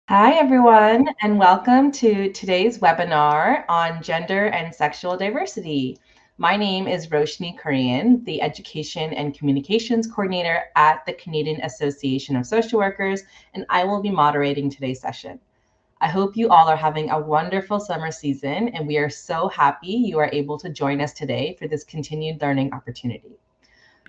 Hi, everyone, and welcome to today's webinar on gender and sexual diversity. My name is Roshni Korean, the Education and Communications Coordinator at the Canadian Association of Social Workers, and I will be moderating today's session. I hope you all are having a wonderful summer season, and we are so happy you are able to join us today for this continued learning opportunity.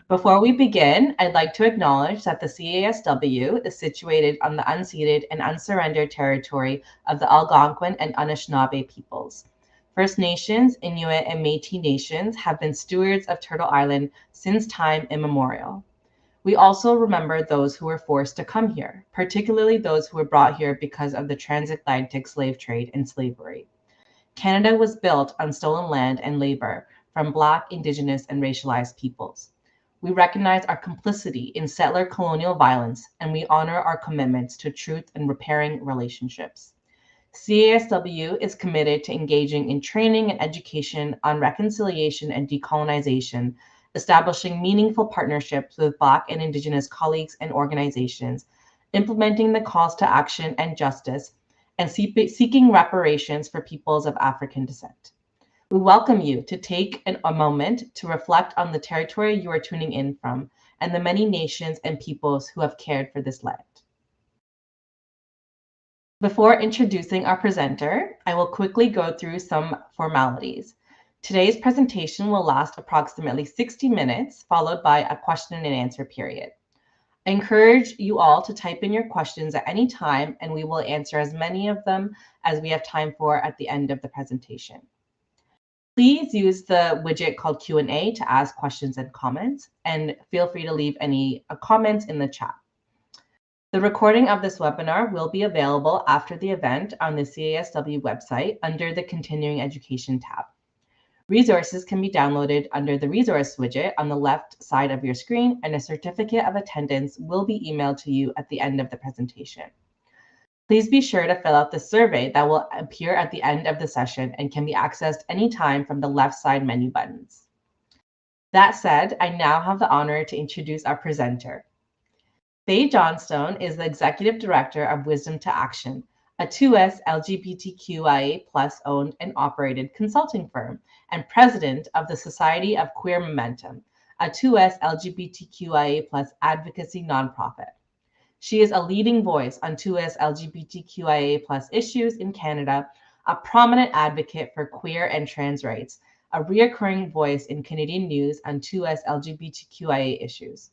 Before we begin, I'd like to acknowledge that the CASW is situated on the unceded and unsurrendered territory of the Algonquin and Anishinaabe peoples. First Nations, Inuit, and Métis nations have been stewards of Turtle Island since time immemorial. We also remember those who were forced to come here, particularly those who were brought here because of the transatlantic slave trade and slavery. Canada was built on stolen land and labor from Black, Indigenous, and racialized peoples. We recognize our complicity in settler colonial violence, and we honor our commitments to truth and repairing relationships. CASW is committed to engaging in training and education on reconciliation and decolonization, establishing meaningful partnerships with Black and Indigenous colleagues and organizations, implementing the calls to action and justice, and seeking reparations for peoples of African descent. We welcome you to take a moment to reflect on the territory you are tuning in from and the many nations and peoples who have cared for this land. Before introducing our presenter, I will quickly go through some formalities. Today's presentation will last approximately 60 minutes, followed by a question and answer period. I encourage you all to type in your questions at any time, and we will answer as many of them as we have time for at the end of the presentation. Please use the widget called Q&A to ask questions and comments, and feel free to leave any comments in the chat. The recording of this webinar will be available after the event on the CASW website under the Continuing Education tab. Resources can be downloaded under the resource widget on the left side of your screen, and a certificate of attendance will be emailed to you at the end of the presentation. Please be sure to fill out the survey that will appear at the end of the session and can be accessed anytime from the left side menu buttons. That said, I now have the honor to introduce our presenter. Faye Johnstone is the Executive Director of Wisdom to Action, a 2S LGBTQIA+ owned and operated consulting firm, and President of the Society of Queer Momentum, a 2S LGBTQIA+ advocacy nonprofit. She is a leading voice on 2S LGBTQIA+ issues in Canada, a prominent advocate for queer and trans rights, a reoccurring voice in Canadian news on 2S LGBTQIA issues.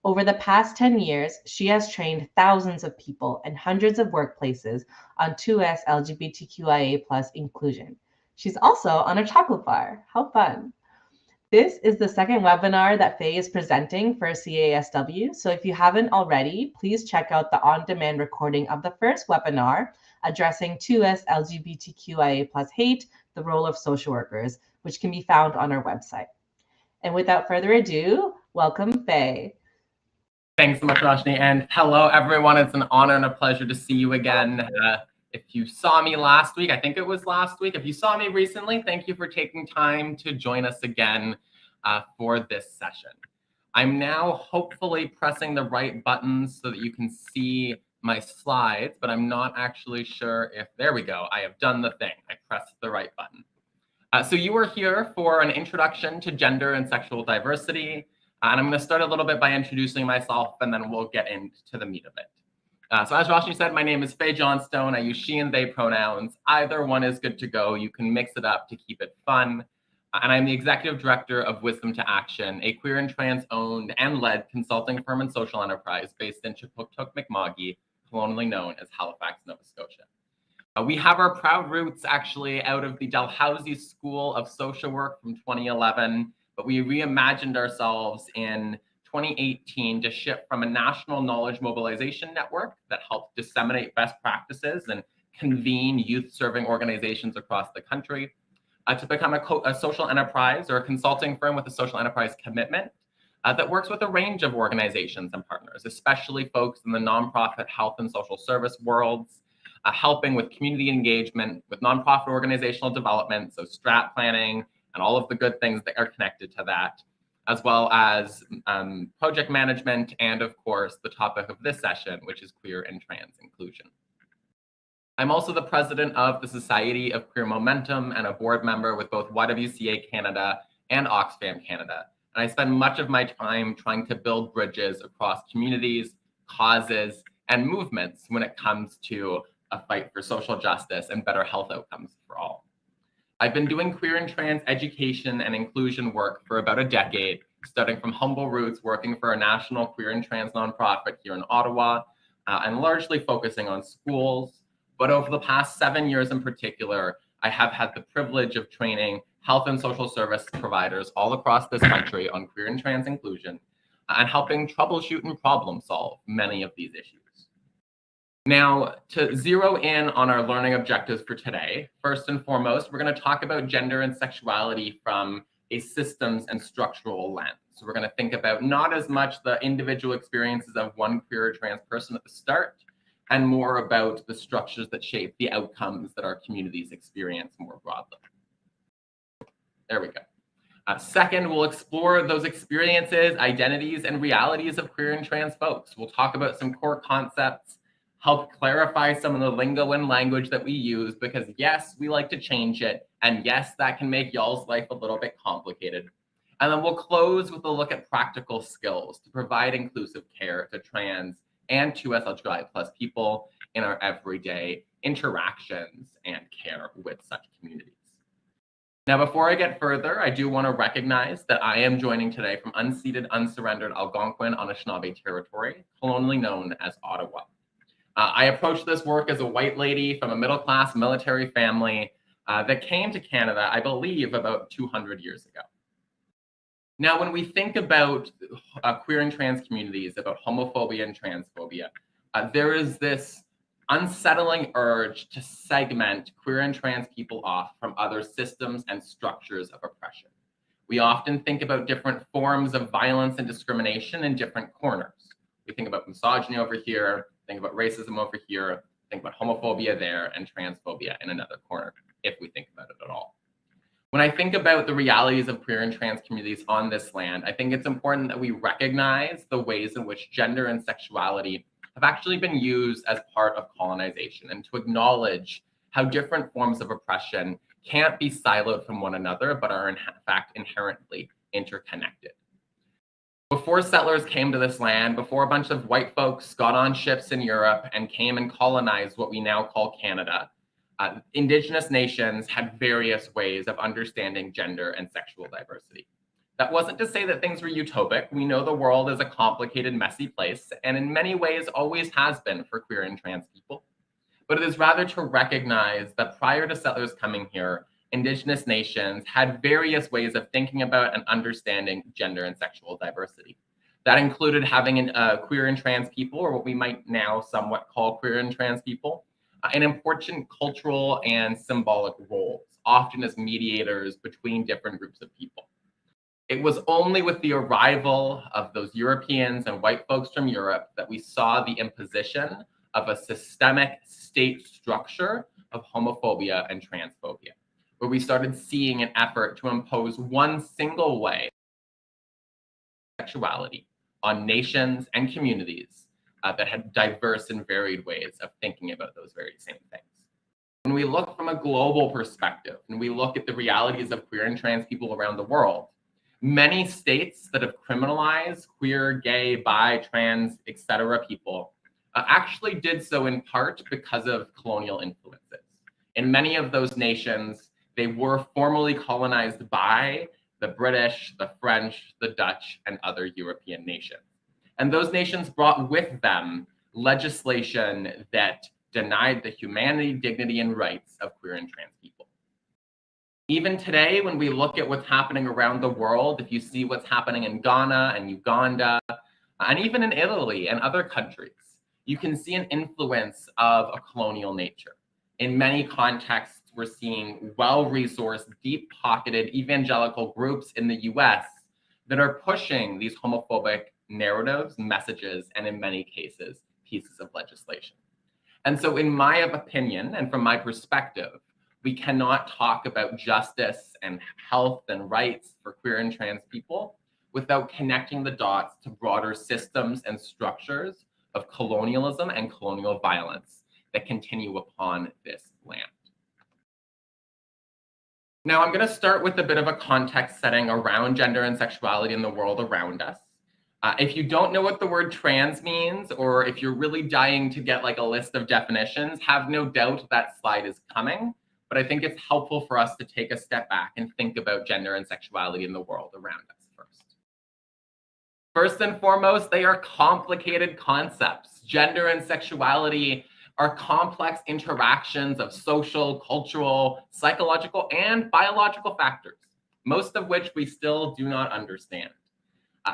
Over the past 10 years, she has trained thousands of people and hundreds of workplaces on 2S LGBTQIA+ inclusion. She's also on a chocolate bar. How fun! This is the second webinar that Faye is presenting for CASW, so if you haven't already, please check out the on-demand recording of the first webinar addressing 2S LGBTQIA+ hate, the role of social workers, which can be found on our website. And without further ado, welcome Faye. Thanks so much, Roshni, and hello, everyone. It's an honor and a pleasure to see you again. If you saw me last week, I think it was last week. If you saw me recently, thank you for taking time to join us again for this session. I'm now hopefully pressing the right buttons so that you can see my slides, but I'm not actually sure if, there we go, I have done the thing. I pressed the right button. So you are here for an introduction to gender and sexual diversity. And I'm going to start a little bit by introducing myself, and then we'll get into the meat of it. So as Roshni said, my name is Faye Johnstone. I use she and they pronouns. Either one is good to go. You can mix it up to keep it fun. And I'm the Executive Director of Wisdom to Action, a queer and trans-owned and led consulting firm and social enterprise based in Chipuktuk, Mi'kma'ki, colonially known as Halifax, Nova Scotia. We have our proud roots actually out of the Dalhousie School of Social Work from 2011, but we reimagined ourselves in 2018 to shift from a national knowledge mobilization network that helped disseminate best practices and convene youth-serving organizations across the country to become a social enterprise or a consulting firm with a social enterprise commitment that works with a range of organizations and partners, especially folks in the nonprofit health and social service worlds, helping with community engagement, with nonprofit organizational development, so strat planning, and all of the good things that are connected to that, as well as project management, and of course, the topic of this session, which is queer and trans inclusion. I'm also the president of the Society of Queer Momentum and a board member with both YWCA Canada and Oxfam Canada. And I spend much of my time trying to build bridges across communities, causes, and movements when it comes to a fight for social justice and better health outcomes for all. I've been doing queer and trans education and inclusion work for about a decade, starting from humble roots, working for a national queer and trans nonprofit here in Ottawa, and largely focusing on schools. But over the past 7 years in particular, I have had the privilege of training health and social service providers all across this country on queer and trans inclusion and helping troubleshoot and problem solve many of these issues. Now, to zero in on our learning objectives for today, first and foremost, we're going to talk about gender and sexuality from a systems and structural lens. So we're going to think about not as much the individual experiences of one queer or trans person at the start, and more about the structures that shape the outcomes that our communities experience more broadly. There we go. Second, we'll explore those experiences, identities, and realities of queer and trans folks. We'll talk about some core concepts, help clarify some of the lingo and language that we use, because yes, we like to change it, and yes, that can make y'all's life a little bit complicated. And then we'll close with a look at practical skills to provide inclusive care to trans and to SLGI+ people in our everyday interactions and care with such communities. Now, before I get further, I do want to recognize that I am joining today from unceded, unsurrendered Algonquin Anishinaabe territory, colonially known as Ottawa. I approached this work as a white lady from a middle-class military family that came to Canada, I believe, about 200 years ago. Now, when we think about queer and trans communities, about homophobia and transphobia, there is this unsettling urge to segment queer and trans people off from other systems and structures of oppression. We often think about different forms of violence and discrimination in different corners. We think about misogyny over here, think about racism over here, think about homophobia there, and transphobia in another corner, if we think about it at all. When I think about the realities of queer and trans communities on this land, I think it's important that we recognize the ways in which gender and sexuality have actually been used as part of colonization, and to acknowledge how different forms of oppression can't be siloed from one another, but are in fact inherently interconnected. Before settlers came to this land, before a bunch of white folks got on ships in Europe and came and colonized what we now call Canada, Indigenous nations had various ways of understanding gender and sexual diversity. That wasn't to say that things were utopic. We know the world is a complicated, messy place, and in many ways always has been for queer and trans people. But it is rather to recognize that prior to settlers coming here, Indigenous nations had various ways of thinking about and understanding gender and sexual diversity. That included having queer and trans people, or what we might now somewhat call queer and trans people, in important cultural and symbolic roles, often as mediators between different groups of people. It was only with the arrival of those Europeans and white folks from Europe that we saw the imposition of a systemic state structure of homophobia and transphobia, where we started seeing an effort to impose one single way of sexuality on nations and communities that had diverse and varied ways of thinking about those very same things. When we look from a global perspective, and we look at the realities of queer and trans people around the world, many states that have criminalized queer, gay, bi, trans, etc. people actually did so in part because of colonial influences. In many of those nations, they were formally colonized by the British, the French, the Dutch, and other European nations. And those nations brought with them legislation that denied the humanity, dignity, and rights of queer and trans people. Even today, when we look at what's happening around the world, if you see what's happening in Ghana and Uganda, and even in Italy and other countries, you can see an influence of a colonial nature. In many contexts, we're seeing well-resourced, deep-pocketed evangelical groups in the US that are pushing these homophobic narratives, messages, and in many cases, pieces of legislation. And so in my opinion, and from my perspective, we cannot talk about justice and health and rights for queer and trans people without connecting the dots to broader systems and structures of colonialism and colonial violence that continue upon this land. Now, I'm going to start with a bit of a context setting around gender and sexuality in the world around us. If you don't know what the word trans means, or if you're really dying to get like a list of definitions, have no doubt that slide is coming. But I think it's helpful for us to take a step back and think about gender and sexuality in the world around us first. First and foremost, they are complicated concepts. Gender and sexuality are complex interactions of social, cultural, psychological, and biological factors, most of which we still do not understand.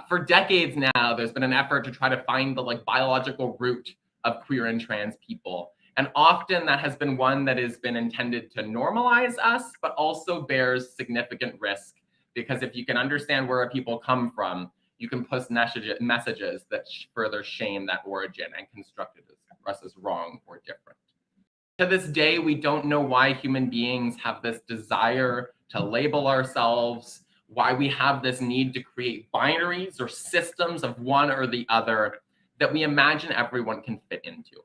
For decades now, there's been an effort to try to find the biological root of queer and trans people. And often that has been one that has been intended to normalize us, but also bears significant risk, because if you can understand where people come from, you can post messages that further shame that origin and construct it as wrong or different. To this day, we don't know why human beings have this desire to label ourselves, why we have this need to create binaries or systems of one or the other that we imagine everyone can fit into.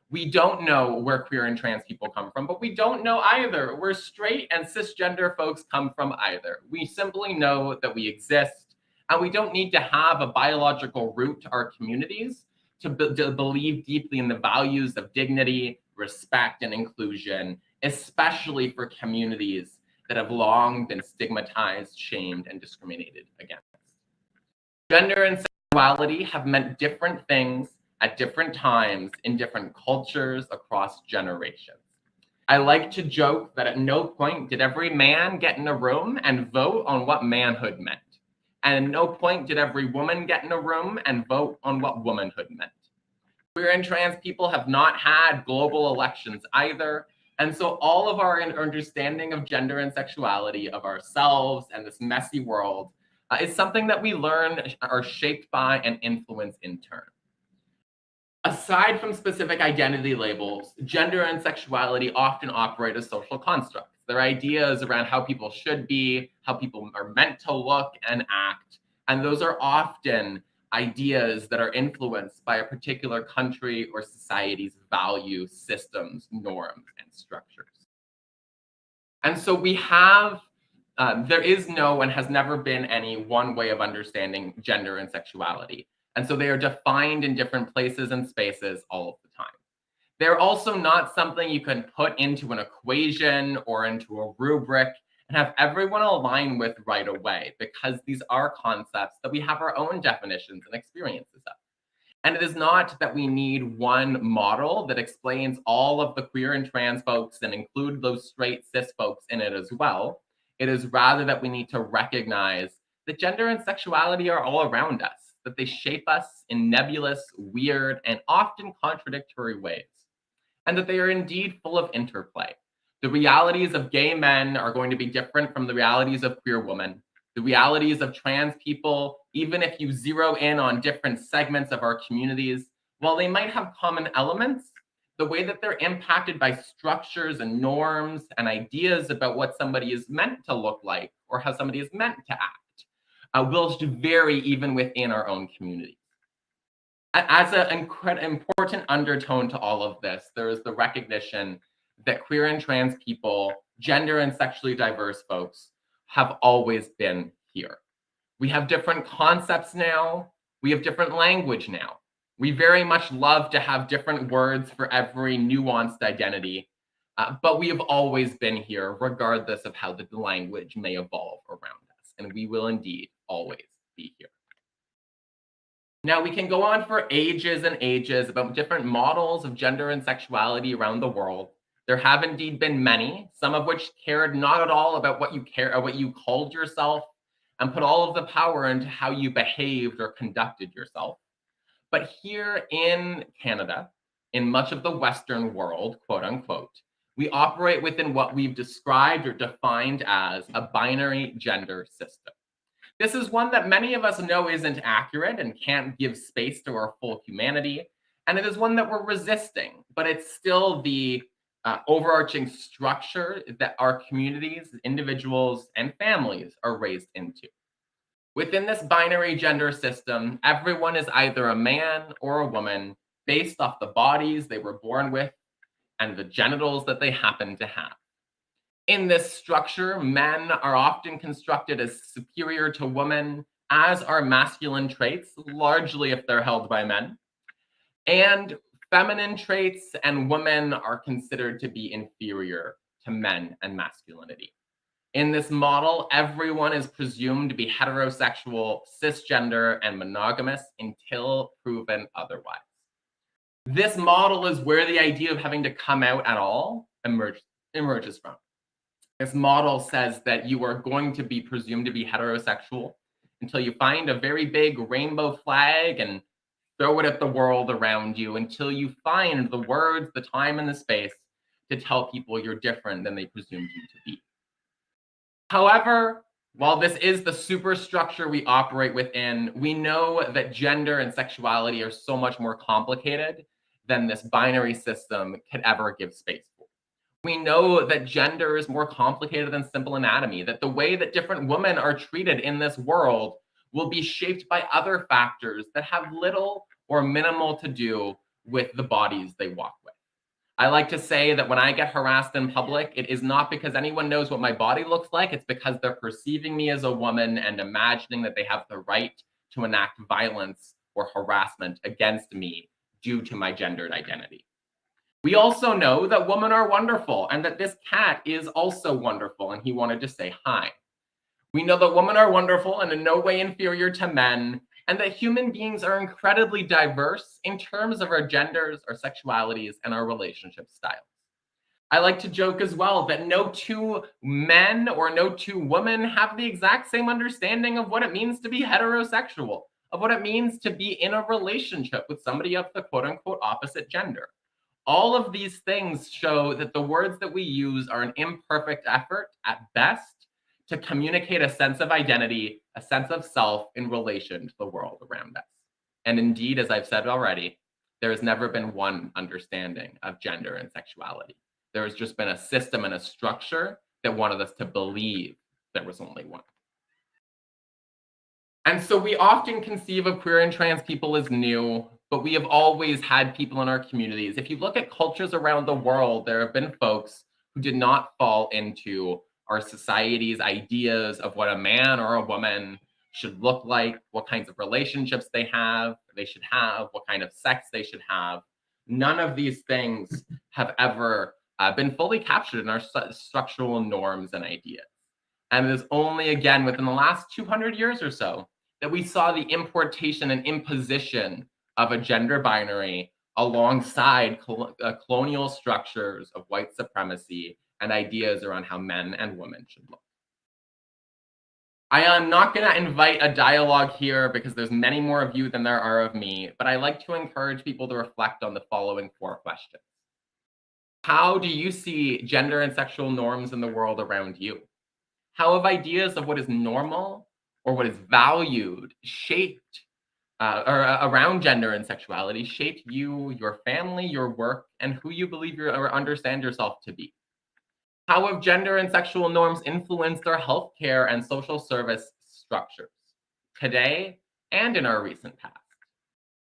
We don't know where queer and trans people come from, but we don't know either where straight and cisgender folks come from either. We simply know that we exist, and we don't need to have a biological root to our communities to believe deeply in the values of dignity, respect, and inclusion, especially for communities that have long been stigmatized, shamed, and discriminated against. Gender and sexuality have meant different things at different times in different cultures across generations. I like to joke that at no point did every man get in a room and vote on what manhood meant. And at no point did every woman get in a room and vote on what womanhood meant. Queer and trans people have not had global elections either. And so all of our understanding of gender and sexuality, of ourselves and this messy world, is something that we learn, are shaped by, and influence in turn. Aside from specific identity labels, gender and sexuality often operate as social constructs. They're ideas around how people should be, how people are meant to look and act. And those are often ideas that are influenced by a particular country or society's value systems, norms, and structures. And so we have, there is no and has never been any one way of understanding gender and sexuality. And so they are defined in different places and spaces all of the time. They're also not something you can put into an equation or into a rubric and have everyone align with right away, because these are concepts that we have our own definitions and experiences of. And it is not that we need one model that explains all of the queer and trans folks and include those straight cis folks in it as well. It is rather that we need to recognize that gender and sexuality are all around us, that they shape us in nebulous, weird, and often contradictory ways, and that they are indeed full of interplay. The realities of gay men are going to be different from the realities of queer women. The realities of trans people, even if you zero in on different segments of our communities, while they might have common elements, the way that they're impacted by structures and norms and ideas about what somebody is meant to look like or how somebody is meant to act will vary even within our own communities. As an important undertone to all of this, there is the recognition that queer and trans people, gender and sexually diverse folks, have always been here. We have different concepts now. We have different language now. We very much love to have different words for every nuanced identity, but we have always been here, regardless of how the language may evolve around us, and we will indeed always be here. Now, we can go on for ages and ages about different models of gender and sexuality around the world. There have indeed been many, some of which cared not at all about what you care or what you called yourself, and put all of the power into how you behaved or conducted yourself. But here in Canada, in much of the Western world, quote unquote, we operate within what we've described or defined as a binary gender system. This is one that many of us know isn't accurate and can't give space to our full humanity. And it is one that we're resisting, but it's still the overarching structure that our communities, individuals, and families are raised into. Within this binary gender system, everyone is either a man or a woman based off the bodies they were born with, and the genitals that they happen to have. In this structure, men are often constructed as superior to women, as are masculine traits, largely if they're held by men. And feminine traits and women are considered to be inferior to men and masculinity. In this model, everyone is presumed to be heterosexual, cisgender, and monogamous until proven otherwise. This model is where the idea of having to come out at all emerges from. This model says that you are going to be presumed to be heterosexual until you find a very big rainbow flag and throw it at the world around you until you find the words, the time, and the space to tell people you're different than they presumed you to be. However, while this is the superstructure we operate within, we know that gender and sexuality are so much more complicated than this binary system could ever give space for. We know that gender is more complicated than simple anatomy, that the way that different women are treated in this world will be shaped by other factors that have little or minimal to do with the bodies they walk with. I like to say that when I get harassed in public, it is not because anyone knows what my body looks like, it's because they're perceiving me as a woman and imagining that they have the right to enact violence or harassment against me due to my gendered identity. We also know that women are wonderful and that this cat is also wonderful and he wanted to say hi. We know that women are wonderful and in no way inferior to men, and that human beings are incredibly diverse in terms of our genders, our sexualities, and our relationship styles. I like to joke as well that no two men or no two women have the exact same understanding of what it means to be heterosexual, of what it means to be in a relationship with somebody of the quote unquote opposite gender. All of these things show that the words that we use are an imperfect effort at best to communicate a sense of identity, a sense of self in relation to the world around us. And indeed, as I've said already, there has never been one understanding of gender and sexuality. There has just been a system and a structure that wanted us to believe there was only one. And so we often conceive of queer and trans people as new, but we have always had people in our communities. If you look at cultures around the world, there have been folks who did not fall into our society's ideas of what a man or a woman should look like, what kinds of relationships they should have, what kind of sex they should have. None of these things have ever been fully captured in our structural norms and ideas. And it is only again within the last 200 years or so that we saw the importation and imposition of a gender binary alongside colonial structures of white supremacy and ideas around how men and women should look. I am not going to invite a dialogue here because there's many more of you than there are of me, but I like to encourage people to reflect on the following 4 questions. How do you see gender and sexual norms in the world around you? How have ideas of what is normal or what is valued shaped around gender and sexuality shaped you, your family, your work, and who you believe you or understand yourself to be? How have gender and sexual norms influenced our healthcare and social service structures today and in our recent past?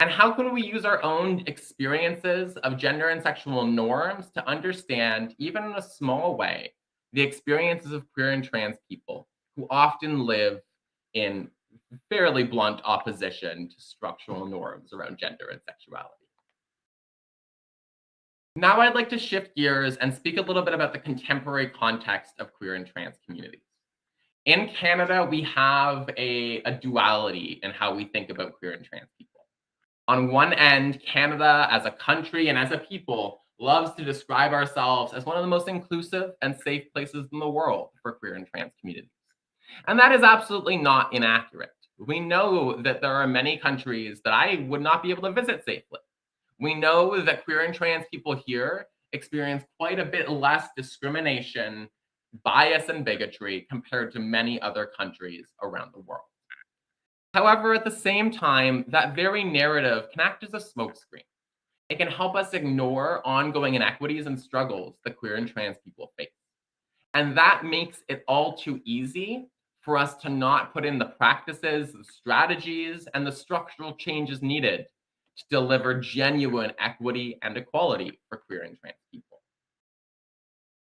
And how can we use our own experiences of gender and sexual norms to understand, even in a small way, the experiences of queer and trans people who often live in fairly blunt opposition to structural norms around gender and sexuality? Now I'd like to shift gears and speak a little bit about the contemporary context of queer and trans communities. In Canada, we have a duality in how we think about queer and trans people. On one end, Canada as a country and as a people loves to describe ourselves as one of the most inclusive and safe places in the world for queer and trans communities. And that is absolutely not inaccurate. We know that there are many countries that I would not be able to visit safely. We know that queer and trans people here experience quite a bit less discrimination, bias, and bigotry compared to many other countries around the world. However, at the same time, that very narrative can act as a smokescreen. It can help us ignore ongoing inequities and struggles that queer and trans people face. And that makes it all too easy for us to not put in the practices, the strategies, and the structural changes needed to deliver genuine equity and equality for queer and trans people.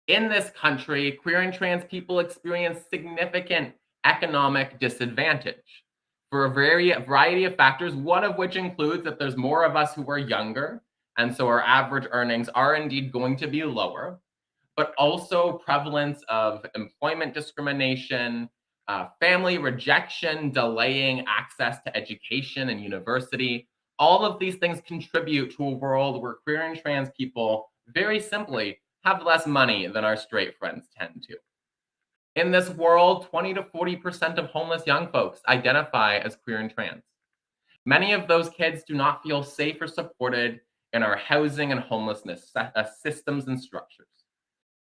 In this country, queer and trans people experience significant economic disadvantage for a variety of factors, one of which includes that there's more of us who are younger, and so our average earnings are indeed going to be lower, but also prevalence of employment discrimination, family rejection, delaying access to education and university. All of these things contribute to a world where queer and trans people, very simply, have less money than our straight friends tend to. In this world, 20 to 40% of homeless young folks identify as queer and trans. Many of those kids do not feel safe or supported in our housing and homelessness systems and structures.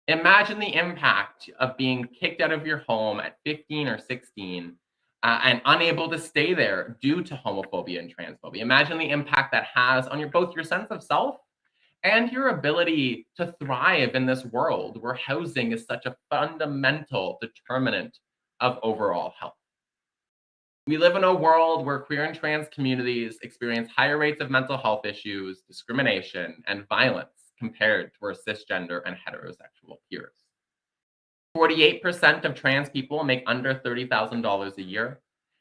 Imagine the impact of being kicked out of your home at 15 or 16 and unable to stay there due to homophobia and transphobia. Imagine the impact that has on both your sense of self and your ability to thrive in this world where housing is such a fundamental determinant of overall health. We live in a world where queer and trans communities experience higher rates of mental health issues, discrimination, and violence compared to our cisgender and heterosexual peers. 48% of trans people make under $30,000 a year,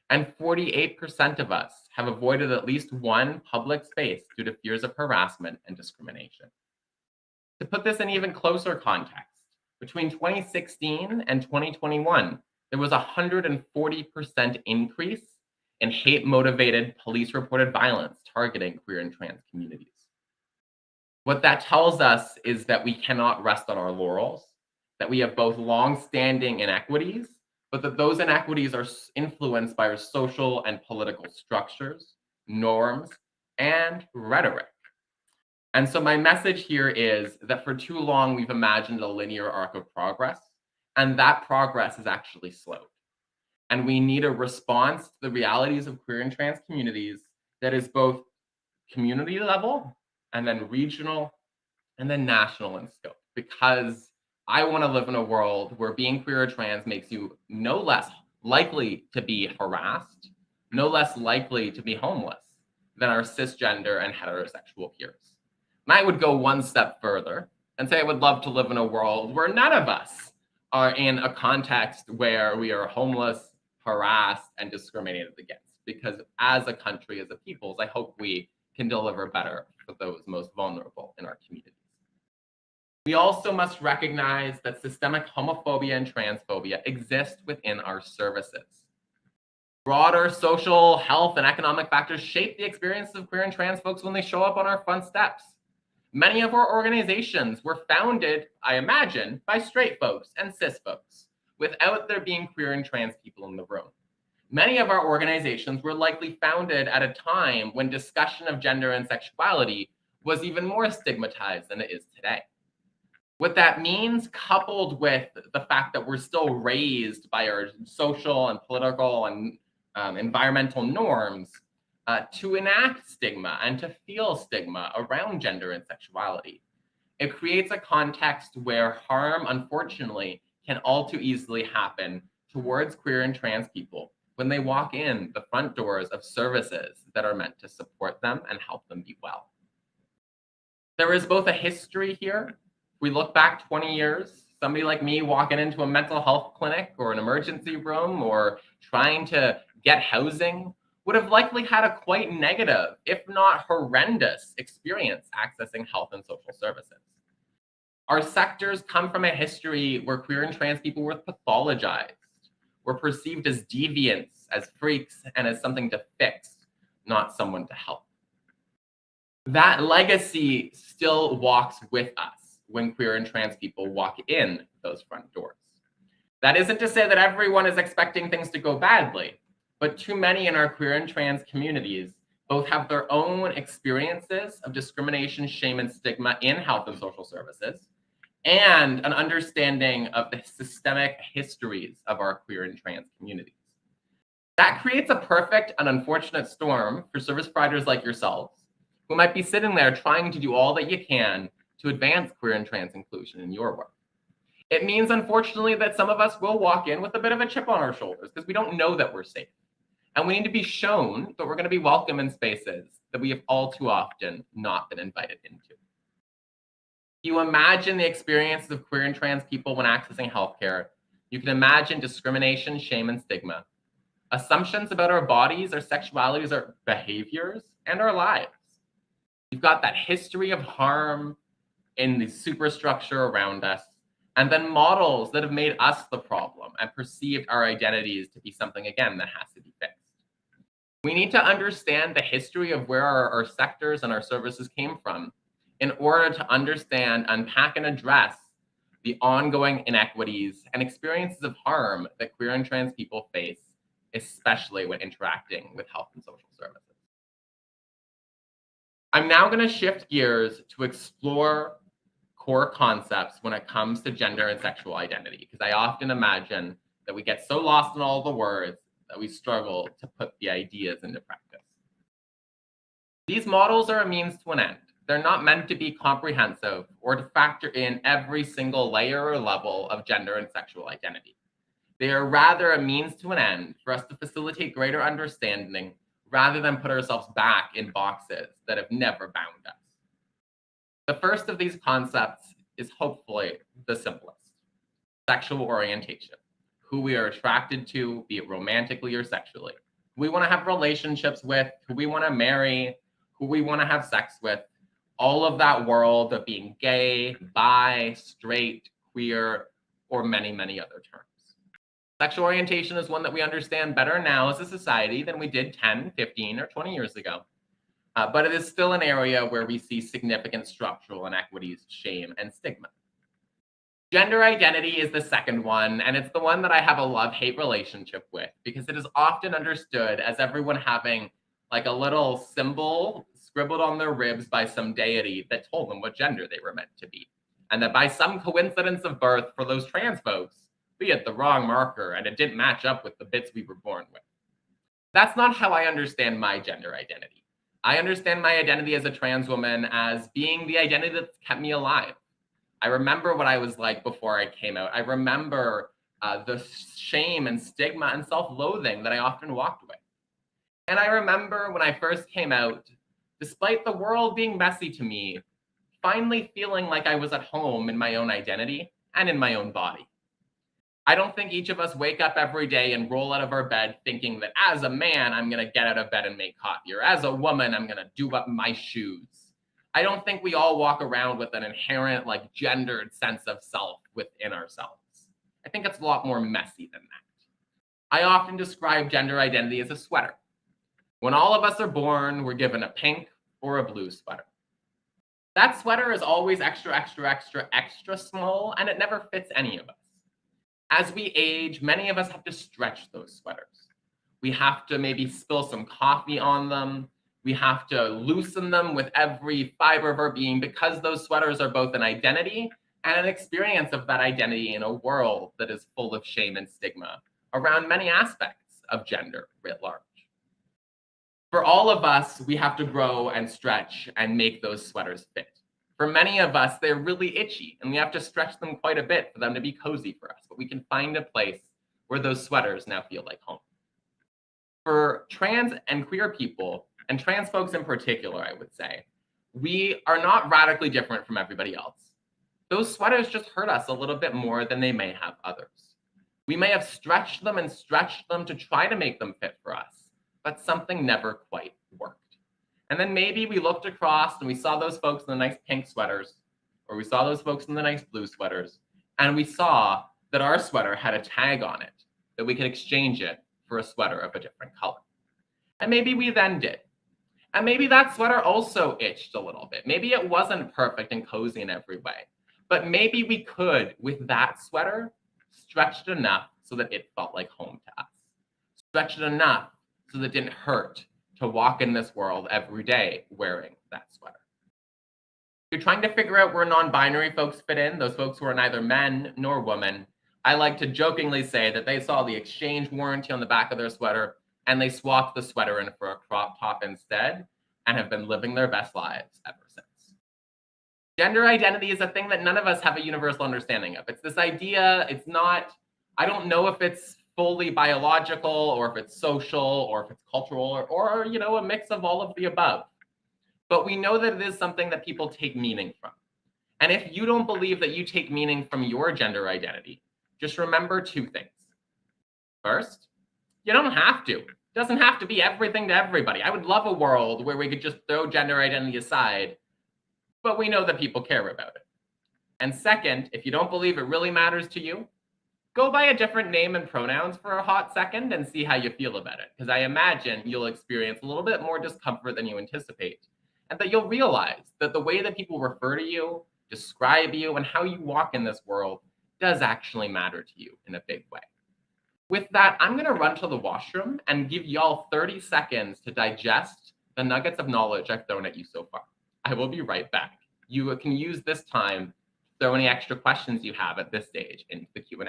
and 48% of us have avoided at least one public space due to fears of harassment and discrimination. To put this in even closer context, between 2016 and 2021, there was a 140% increase in hate-motivated police-reported violence targeting queer and trans communities. What that tells us is that we cannot rest on our laurels, that we have both long-standing inequities, but that those inequities are influenced by our social and political structures, norms, and rhetoric. And so my message here is that for too long, we've imagined a linear arc of progress, and that progress is actually slowed. And we need a response to the realities of queer and trans communities that is both community level and then regional and then national in scope. Because I want to live in a world where being queer or trans makes you no less likely to be harassed, no less likely to be homeless than our cisgender and heterosexual peers. And I would go one step further and say I would love to live in a world where none of us are in a context where we are homeless, harassed, and discriminated against. Because as a country, as a peoples, I hope we can deliver better for those most vulnerable in our communities. We also must recognize that systemic homophobia and transphobia exist within our services. Broader social, health, and economic factors shape the experiences of queer and trans folks when they show up on our front steps. Many of our organizations were founded, I imagine, by straight folks and cis folks, without there being queer and trans people in the room. Many of our organizations were likely founded at a time when discussion of gender and sexuality was even more stigmatized than it is today. What that means, coupled with the fact that we're still raised by our social and political and environmental norms to enact stigma and to feel stigma around gender and sexuality. It creates a context where harm, unfortunately, can all too easily happen towards queer and trans people when they walk in the front doors of services that are meant to support them and help them be well. There is both a history here. If we look back 20 years, somebody like me walking into a mental health clinic or an emergency room or trying to get housing would have likely had a quite negative, if not horrendous, experience accessing health and social services. Our sectors come from a history where queer and trans people were pathologized, were perceived as deviants, as freaks, and as something to fix, not someone to help. That legacy still walks with us when queer and trans people walk in those front doors. That isn't to say that everyone is expecting things to go badly, but too many in our queer and trans communities both have their own experiences of discrimination, shame, and stigma in health and social services, and an understanding of the systemic histories of our queer and trans communities. That creates a perfect and unfortunate storm for service providers like yourselves, who might be sitting there trying to do all that you can to advance queer and trans inclusion in your work. It means, unfortunately, that some of us will walk in with a bit of a chip on our shoulders because we don't know that we're safe. And we need to be shown that we're going to be welcome in spaces that we have all too often not been invited into. You imagine the experiences of queer and trans people when accessing healthcare. You can imagine discrimination, shame, and stigma. Assumptions about our bodies, our sexualities, our behaviors, and our lives. You've got that history of harm in the superstructure around us, and then models that have made us the problem and perceived our identities to be something, again, that has to be fixed. We need to understand the history of where our sectors and our services came from in order to understand, unpack, and address the ongoing inequities and experiences of harm that queer and trans people face, especially when interacting with health and social services. I'm now going to shift gears to explore core concepts when it comes to gender and sexual identity, because I often imagine that we get so lost in all the words that we struggle to put the ideas into practice. These models are a means to an end. They're not meant to be comprehensive or to factor in every single layer or level of gender and sexual identity. They are rather a means to an end for us to facilitate greater understanding rather than put ourselves back in boxes that have never bound us. The first of these concepts is hopefully the simplest: sexual orientation, who we are attracted to, be it romantically or sexually, who we want to have relationships with, who we want to marry, who we want to have sex with, all of that world of being gay, bi, straight, queer, or many, many other terms. Sexual orientation is one that we understand better now as a society than we did 10, 15, or 20 years ago. But it is still an area where we see significant structural inequities, shame, and stigma. Gender identity is the second one, and it's the one that I have a love-hate relationship with because it is often understood as everyone having like a little symbol scribbled on their ribs by some deity that told them what gender they were meant to be. And that by some coincidence of birth for those trans folks, we had the wrong marker and it didn't match up with the bits we were born with. That's not how I understand my gender identity. I understand my identity as a trans woman as being the identity that's kept me alive. I remember what I was like before I came out. I remember the shame and stigma and self-loathing that I often walked with. And I remember when I first came out, despite the world being messy to me, finally feeling like I was at home in my own identity and in my own body. I don't think each of us wake up every day and roll out of our bed thinking that as a man, I'm going to get out of bed and make coffee, or as a woman, I'm going to do up my shoes. I don't think we all walk around with an inherent, like, gendered sense of self within ourselves. I think it's a lot more messy than that. I often describe gender identity as a sweater. When all of us are born, we're given a pink or a blue sweater. That sweater is always extra, extra, extra, extra small, and it never fits any of us. As we age, many of us have to stretch those sweaters. We have to maybe spill some coffee on them. We have to loosen them with every fiber of our being because those sweaters are both an identity and an experience of that identity in a world that is full of shame and stigma around many aspects of gender writ large. For all of us, we have to grow and stretch and make those sweaters fit. For many of us, they're really itchy and we have to stretch them quite a bit for them to be cozy for us, but we can find a place where those sweaters now feel like home. For trans and queer people, and trans folks in particular, I would say, we are not radically different from everybody else. Those sweaters just hurt us a little bit more than they may have others. We may have stretched them and stretched them to try to make them fit for us, but something never quite worked. And then maybe we looked across and we saw those folks in the nice pink sweaters, or we saw those folks in the nice blue sweaters, and we saw that our sweater had a tag on it, that we could exchange it for a sweater of a different color. And maybe we then did. And maybe that sweater also itched a little bit. Maybe it wasn't perfect and cozy in every way, but maybe we could, with that sweater, stretch it enough so that it felt like home to us. Stretch it enough so that it didn't hurt to walk in this world every day wearing that sweater. If you're trying to figure out where non-binary folks fit in, those folks who are neither men nor women, I like to jokingly say that they saw the exchange warranty on the back of their sweater and they swapped the sweater in for a crop top instead and have been living their best lives ever since. Gender identity is a thing that none of us have a universal understanding of. It's this idea, it's not, I don't know if it's fully biological or if it's social or if it's cultural or you know, a mix of all of the above. But we know that it is something that people take meaning from. And if you don't believe that you take meaning from your gender identity, just remember two things. First, you don't have to. It doesn't have to be everything to everybody. I would love a world where we could just throw gender identity aside, but we know that people care about it. And second, if you don't believe it really matters to you, go by a different name and pronouns for a hot second and see how you feel about it. Because I imagine you'll experience a little bit more discomfort than you anticipate. And that you'll realize that the way that people refer to you, describe you, and how you walk in this world does actually matter to you in a big way. With that, I'm going to run to the washroom and give y'all 30 seconds to digest the nuggets of knowledge I've thrown at you so far. I will be right back. You can use this time to throw any extra questions you have at this stage into the Q&A.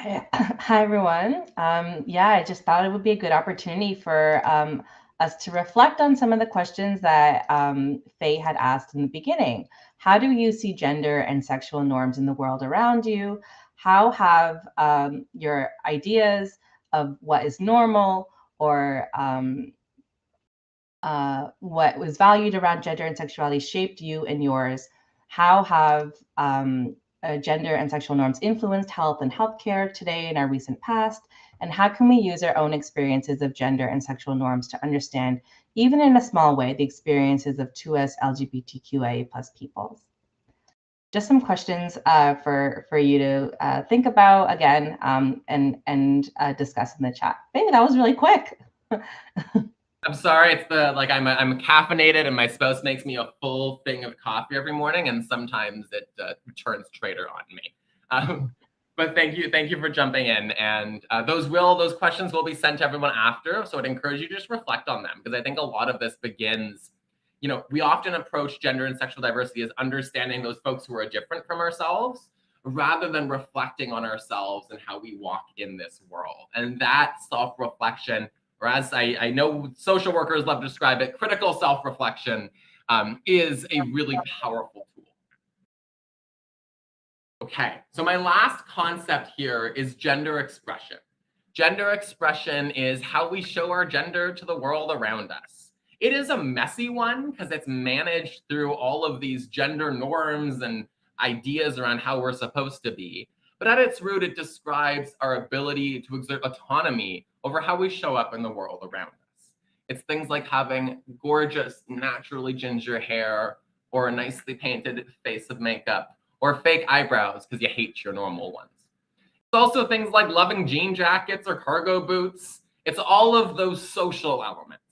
Hi, everyone. Yeah, I just thought it would be a good opportunity for us to reflect on some of the questions that Faye had asked in the beginning. How do you see gender and sexual norms in the world around you? How have your ideas of what is normal or what was valued around gender and sexuality shaped you and yours? How have gender and sexual norms influenced health and healthcare today in our recent past? And how can we use our own experiences of gender and sexual norms to understand, even in a small way, the experiences of 2S LGBTQIA+ peoples? Just some questions for you to think about again and discuss in the chat. Maybe that was really quick. I'm sorry, it's I'm caffeinated and my spouse makes me a full thing of coffee every morning, and sometimes it turns traitor on me. But thank you for jumping in, and those questions will be sent to everyone after. So I'd encourage you to just reflect on them, because I think a lot of this begins. We often approach gender and sexual diversity as understanding those folks who are different from ourselves, rather than reflecting on ourselves and how we walk in this world. And that self-reflection, or as I know social workers love to describe it, critical self-reflection, is a really powerful tool. Okay, so my last concept here is gender expression. Gender expression is how we show our gender to the world around us. It is a messy one because it's managed through all of these gender norms and ideas around how we're supposed to be. But at its root, it describes our ability to exert autonomy over how we show up in the world around us. It's things like having gorgeous, naturally ginger hair, or a nicely painted face of makeup, or fake eyebrows because you hate your normal ones. It's also things like loving jean jackets or cargo boots. It's all of those social elements.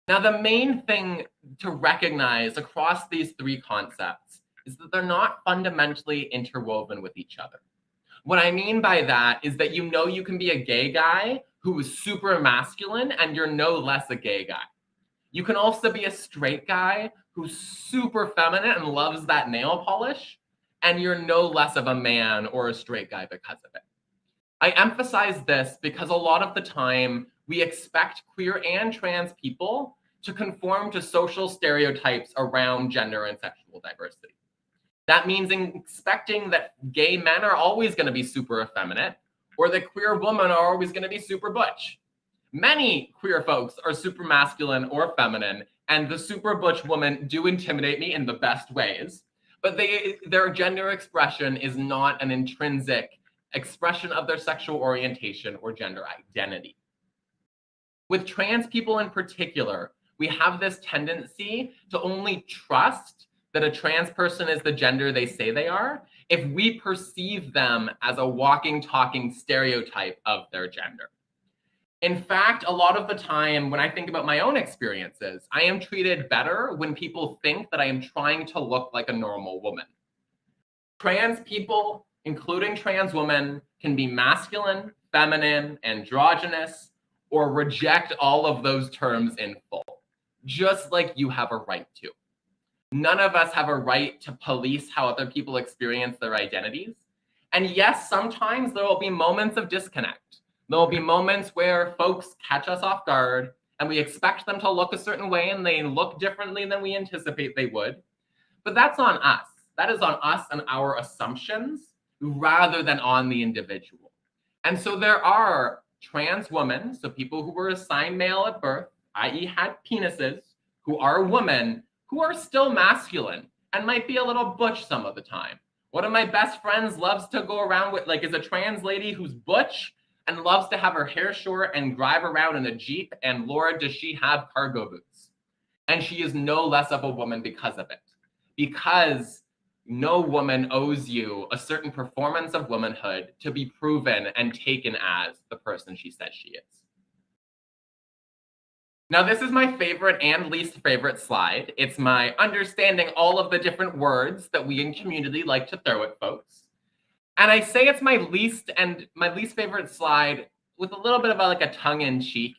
Now, the main thing to recognize across these three concepts is that they're not fundamentally interwoven with each other. What I mean by that is that you can be a gay guy who is super masculine and you're no less a gay guy. You can also be a straight guy who's super feminine and loves that nail polish, and you're no less of a man or a straight guy because of it. I emphasize this because a lot of the time we expect queer and trans people to conform to social stereotypes around gender and sexual diversity. That means expecting that gay men are always going to be super effeminate, or that queer women are always going to be super butch. Many queer folks are super masculine or feminine, and the super butch women do intimidate me in the best ways, but their gender expression is not an intrinsic expression of their sexual orientation or gender identity. With trans people in particular, we have this tendency to only trust that a trans person is the gender they say they are if we perceive them as a walking, talking stereotype of their gender. In fact, a lot of the time when I think about my own experiences, I am treated better when people think that I am trying to look like a normal woman. Trans people, including trans women, can be masculine, feminine, androgynous, or reject all of those terms in full, just like you have a right to. None of us have a right to police how other people experience their identities. And yes, sometimes there will be moments of disconnect. There will be moments where folks catch us off guard and we expect them to look a certain way and they look differently than we anticipate they would. But that's on us. That is on us and our assumptions rather than on the individual. And so there are trans women, so people who were assigned male at birth, i.e., had penises, who are women, who are still masculine and might be a little butch some of the time. One of my best friends loves to go around with, is a trans lady who's butch and loves to have her hair short and drive around in a Jeep. And Lord, does she have cargo boots? And she is no less of a woman because of it. Because no woman owes you a certain performance of womanhood to be proven and taken as the person she says she is. Now, this is my favorite and least favorite slide. It's my understanding all of the different words that we in community like to throw at folks. And I say it's my least favorite slide with a little bit of a tongue-in-cheek,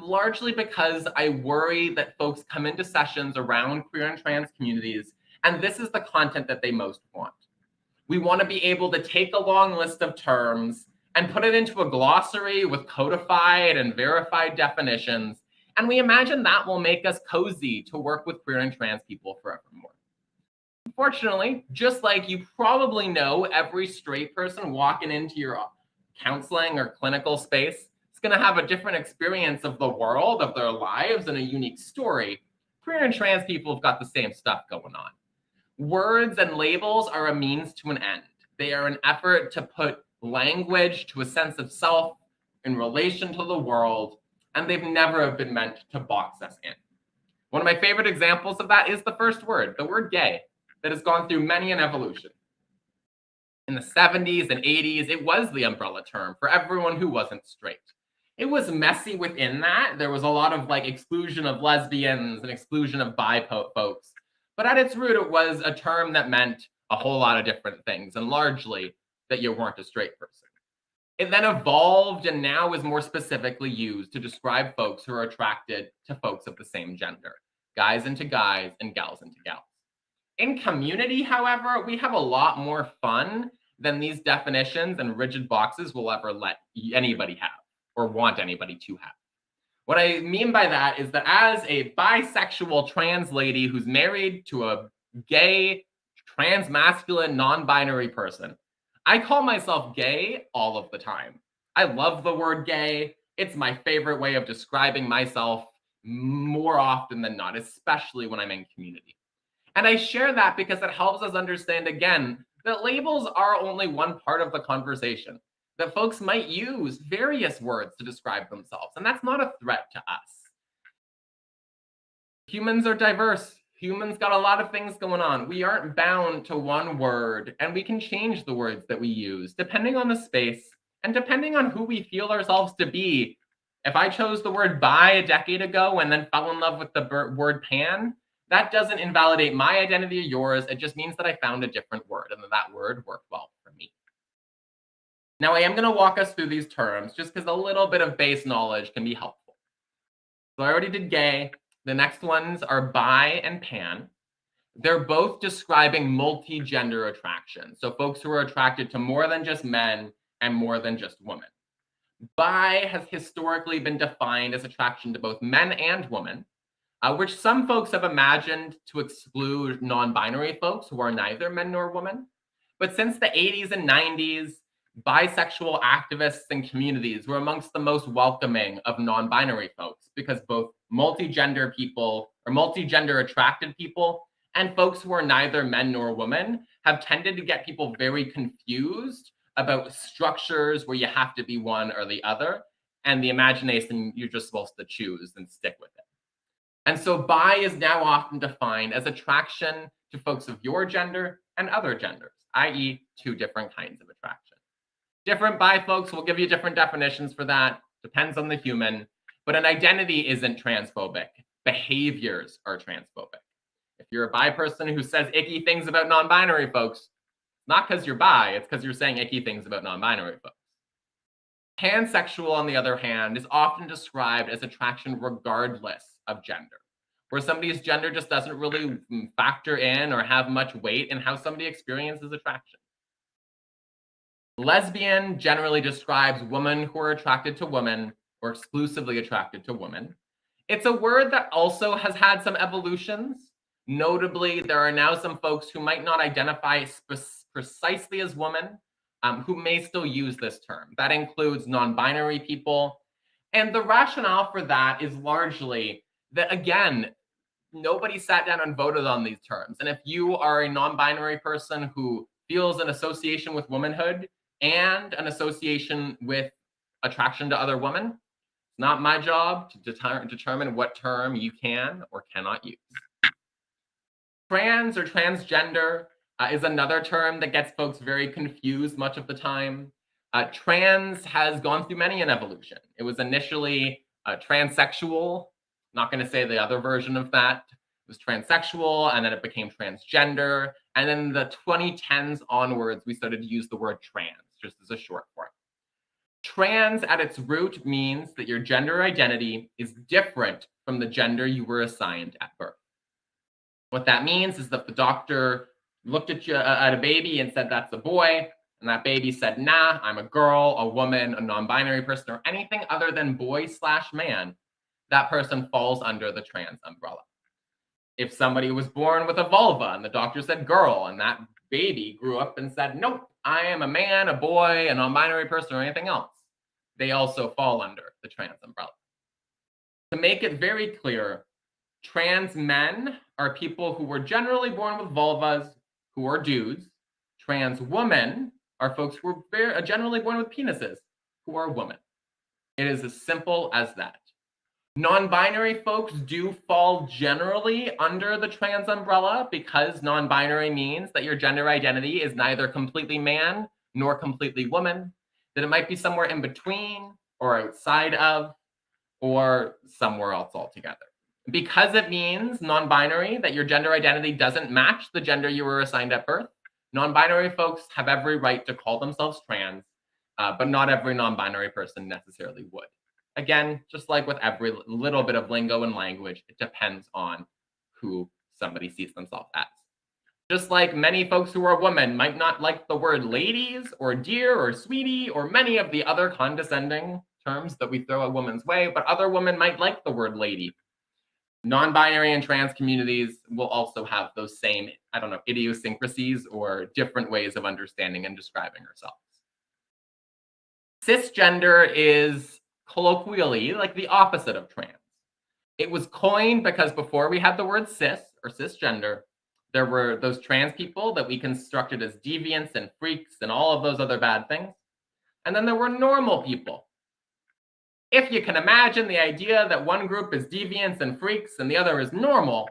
largely because I worry that folks come into sessions around queer and trans communities, and this is the content that they most want. We want to be able to take a long list of terms and put it into a glossary with codified and verified definitions, and we imagine that will make us cozy to work with queer and trans people forevermore. Unfortunately, just like you probably know, every straight person walking into your counseling or clinical space is going to have a different experience of the world, of their lives, and a unique story. Queer and trans people have got the same stuff going on. Words and labels are a means to an end. They are an effort to put language to a sense of self in relation to the world, and they've never been meant to box us in. One of my favorite examples of that is the first word, the word gay, that has gone through many an evolution. In the 70s and 80s, it was the umbrella term for everyone who wasn't straight. It was messy within that. There was a lot of exclusion of lesbians and exclusion of bi folks. But at its root, it was a term that meant a whole lot of different things, and largely that you weren't a straight person. It then evolved and now is more specifically used to describe folks who are attracted to folks of the same gender, guys into guys and gals into gals. In community, however, we have a lot more fun than these definitions and rigid boxes will ever let anybody have or want anybody to have. What I mean by that is that as a bisexual trans lady who's married to a gay, trans-masculine, non-binary person, I call myself gay all of the time. I love the word gay. It's my favorite way of describing myself more often than not, especially when I'm in community. And I share that because it helps us understand, again, that labels are only one part of the conversation, that folks might use various words to describe themselves, and that's not a threat to us. Humans are diverse. Humans got a lot of things going on. We aren't bound to one word, and we can change the words that we use depending on the space and depending on who we feel ourselves to be. If I chose the word bi a decade ago and then fell in love with the word pan, that doesn't invalidate my identity or yours. It just means that I found a different word and that word worked well for me. Now, I am going to walk us through these terms just because a little bit of base knowledge can be helpful. So I already did gay. The next ones are bi and pan. They're both describing multi-gender attraction. So folks who are attracted to more than just men and more than just women. Bi has historically been defined as attraction to both men and women, which some folks have imagined to exclude non-binary folks who are neither men nor women. But since the 80s and 90s, bisexual activists and communities were amongst the most welcoming of non-binary folks because both multi-gender people or multi-gender attracted people and folks who are neither men nor women have tended to get people very confused about structures where you have to be one or the other, and the imagination you're just supposed to choose and stick with it. And so bi is now often defined as attraction to folks of your gender and other genders, i.e. two different kinds of attraction. Different bi folks will give you different definitions for that, depends on the human, but an identity isn't transphobic. Behaviors are transphobic. If you're a bi person who says icky things about non-binary folks, not because you're bi, it's because you're saying icky things about non-binary folks. Pansexual, on the other hand, is often described as attraction regardless of gender, where somebody's gender just doesn't really factor in or have much weight in how somebody experiences attraction. Lesbian generally describes women who are attracted to women or exclusively attracted to women. It's a word that also has had some evolutions. Notably, there are now some folks who might not identify precisely as women, who may still use this term. That includes non-binary people. And the rationale for that is largely that, again, nobody sat down and voted on these terms. And if you are a non-binary person who feels an association with womanhood and an association with attraction to other women, it's not my job to determine what term you can or cannot use. Trans or transgender is another term that gets folks very confused much of the time. Trans has gone through many an evolution. It was initially transsexual. Not going to say the other version of that. It was transsexual, and then it became transgender. And then the 2010s onwards, we started to use the word trans, just as a short form. Trans at its root means that your gender identity is different from the gender you were assigned at birth. What that means is that the doctor looked at you at a baby and said, that's a boy. And that baby said, nah, I'm a girl, a woman, a non-binary person, or anything other than boy/man. That person falls under the trans umbrella. If somebody was born with a vulva and the doctor said girl, and that baby grew up and said, nope, I am a man, a boy, a non-binary person, or anything else, they also fall under the trans umbrella. To make it very clear, trans men are people who were generally born with vulvas, who are dudes. Trans women are folks who are generally born with penises, who are women. It is as simple as that. Non-binary folks do fall generally under the trans umbrella because non-binary means that your gender identity is neither completely man nor completely woman, that it might be somewhere in between or outside of or somewhere else altogether. Because it means non-binary, that your gender identity doesn't match the gender you were assigned at birth, non-binary folks have every right to call themselves trans, but not every non-binary person necessarily would. Again, just like with every little bit of lingo and language, it depends on who somebody sees themselves as. Just like many folks who are women might not like the word ladies or dear or sweetie or many of the other condescending terms that we throw a woman's way, but other women might like the word lady. Non-binary and trans communities will also have those same, idiosyncrasies or different ways of understanding and describing ourselves. Cisgender is colloquially like the opposite of trans. It was coined because before we had the word cis or cisgender, there were those trans people that we constructed as deviants and freaks and all of those other bad things. And then there were normal people. If you can imagine the idea that one group is deviants and freaks and the other is normal,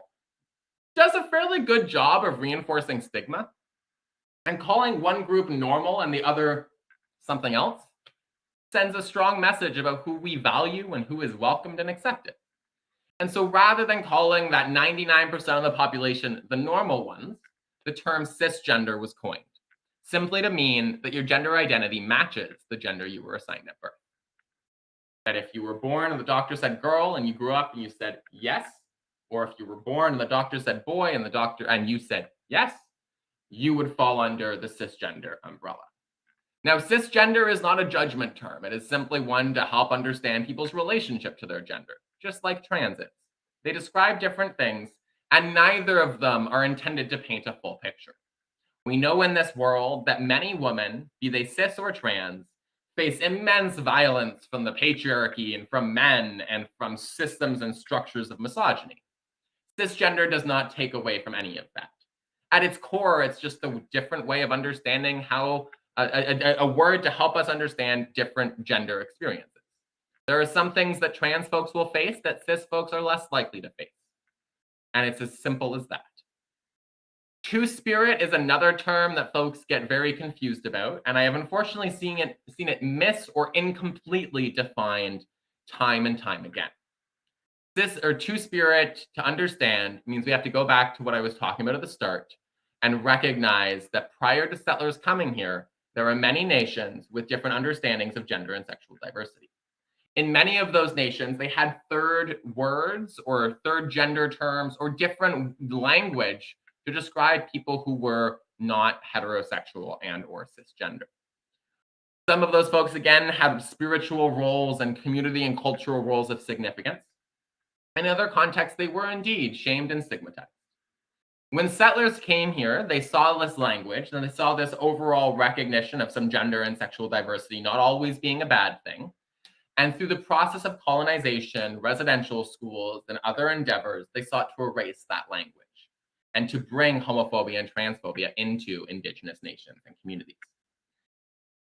does a fairly good job of reinforcing stigma. And calling one group normal and the other something else sends a strong message about who we value and who is welcomed and accepted. And so rather than calling that 99% of the population the normal ones, the term cisgender was coined, simply to mean that your gender identity matches the gender you were assigned at birth. That if you were born and the doctor said girl and you grew up and you said yes, or if you were born and the doctor said boy and you said yes, you would fall under the cisgender umbrella. Now, cisgender is not a judgment term. It is simply one to help understand people's relationship to their gender, just like trans is. They describe different things, and neither of them are intended to paint a full picture. We know in this world that many women, be they cis or trans, face immense violence from the patriarchy and from men and from systems and structures of misogyny. Cisgender does not take away from any of that. At its core, it's just a different way of understanding how a word to help us understand different gender experiences. There are some things that trans folks will face that cis folks are less likely to face. And it's as simple as that. Two-spirit is another term that folks get very confused about, and I have unfortunately seen it miss or incompletely defined time and time again. This or two-spirit, to understand, means we have to go back to what I was talking about at the start and recognize that prior to settlers coming here, there are many nations with different understandings of gender and sexual diversity. In many of those nations, they had third words or third gender terms or different language to describe people who were not heterosexual and or cisgender. Some of those folks, again, had spiritual roles and community and cultural roles of significance. In other contexts, they were indeed shamed and stigmatized. When settlers came here, they saw this language and they saw this overall recognition of some gender and sexual diversity not always being a bad thing. And through the process of colonization, residential schools, and other endeavors, they sought to erase that language and to bring homophobia and transphobia into Indigenous nations and communities.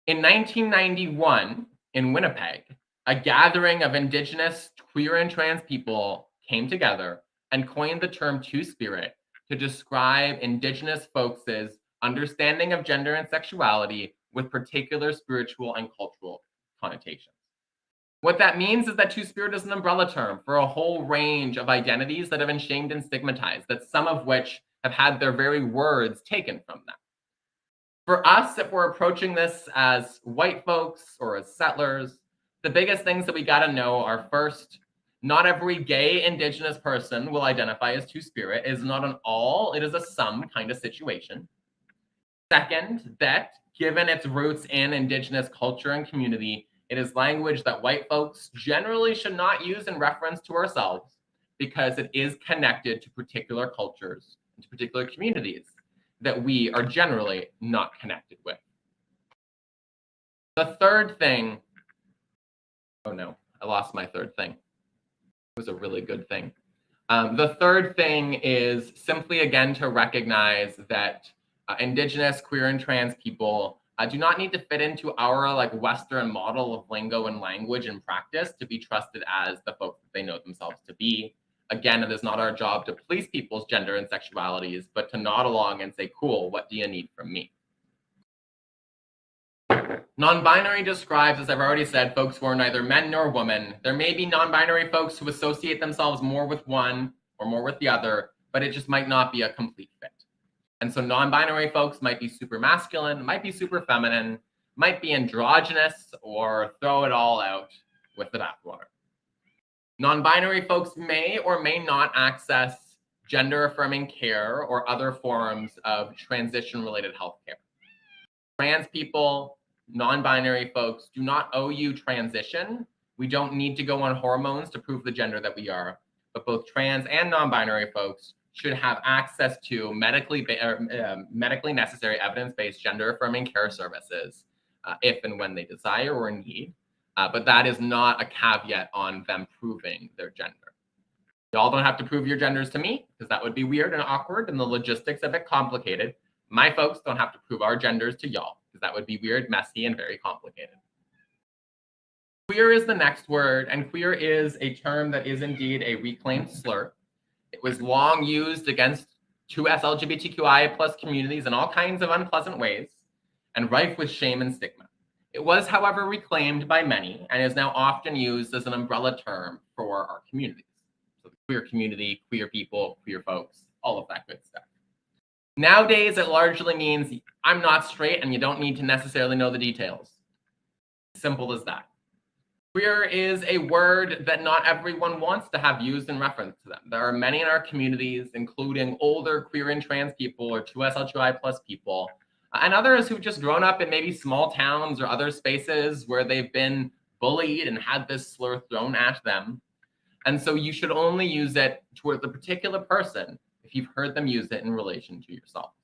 In 1991, in Winnipeg, a gathering of Indigenous, queer, and trans people came together and coined the term Two-Spirit to describe Indigenous folks' understanding of gender and sexuality with particular spiritual and cultural connotations. What that means is that Two-Spirit is an umbrella term for a whole range of identities that have been shamed and stigmatized, that some of which have had their very words taken from them. For us, if we're approaching this as white folks or as settlers, the biggest things that we got to know are, first, not every gay Indigenous person will identify as Two-Spirit. It is not an all, it is a some kind of situation. Second, that given its roots in Indigenous culture and community, it is language that white folks generally should not use in reference to ourselves because it is connected to particular cultures and to particular communities that we are generally not connected with. The third thing, oh no, I lost my third thing. It was a really good thing. The third thing is simply, again, to recognize that Indigenous, queer, and trans people do not need to fit into our Western model of lingo and language and practice to be trusted as the folks that they know themselves to be. Again, it is not our job to police people's gender and sexualities, but to nod along and say, cool, what do you need from me? Non-binary describes, as I've already said, folks who are neither men nor women. There may be non-binary folks who associate themselves more with one or more with the other, but it just might not be a complete fit. And so non-binary folks might be super masculine, might be super feminine, might be androgynous, or throw it all out with the bathwater. Non-binary folks may or may not access gender-affirming care or other forms of transition-related healthcare. Trans people, non-binary folks do not owe you transition. We don't need to go on hormones to prove the gender that we are, but both trans and non-binary folks should have access to medically necessary evidence-based gender-affirming care services if and when they desire or need. But that is not a caveat on them proving their gender. Y'all don't have to prove your genders to me, because that would be weird and awkward and the logistics of it complicated. My folks don't have to prove our genders to y'all, because that would be weird, messy, and very complicated. Queer is the next word, and queer is a term that is indeed a reclaimed slur. It was long used against 2S LGBTQI plus communities in all kinds of unpleasant ways, and rife with shame and stigma. It was, however, reclaimed by many and is now often used as an umbrella term for our communities. So the queer community, queer people, queer folks, all of that good stuff. Nowadays, it largely means I'm not straight and you don't need to necessarily know the details. Simple as that. Queer is a word that not everyone wants to have used in reference to them. There are many in our communities, including older queer and trans people or 2SLGI plus people, and others who've just grown up in maybe small towns or other spaces where they've been bullied and had this slur thrown at them. And so you should only use it toward the particular person if you've heard them use it in relation to yourselves.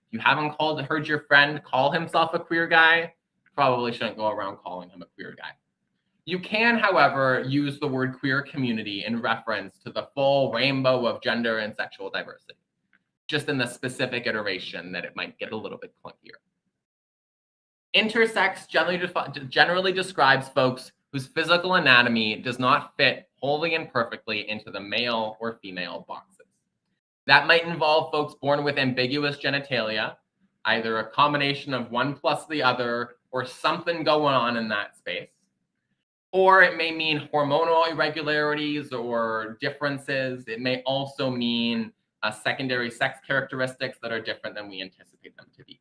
If you haven't heard your friend call himself a queer guy, probably shouldn't go around calling him a queer guy. You can, however, use the word queer community in reference to the full rainbow of gender and sexual diversity, just in the specific iteration that it might get a little bit clunkier. Intersex generally describes folks whose physical anatomy does not fit wholly and perfectly into the male or female boxes. That might involve folks born with ambiguous genitalia, either a combination of one plus the other or something going on in that space. Or it may mean hormonal irregularities or differences. It may also mean secondary sex characteristics that are different than we anticipate them to be.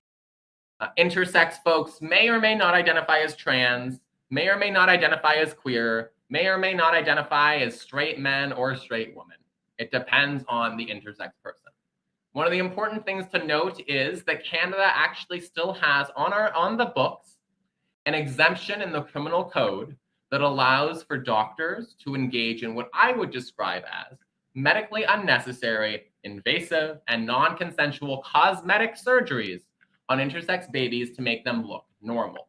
Intersex folks may or may not identify as trans, may or may not identify as queer, may or may not identify as straight men or straight women. It depends on the intersex person. One of the important things to note is that Canada actually still has on the books an exemption in the criminal code that allows for doctors to engage in what I would describe as medically unnecessary, invasive, and non-consensual cosmetic surgeries on intersex babies to make them look normal.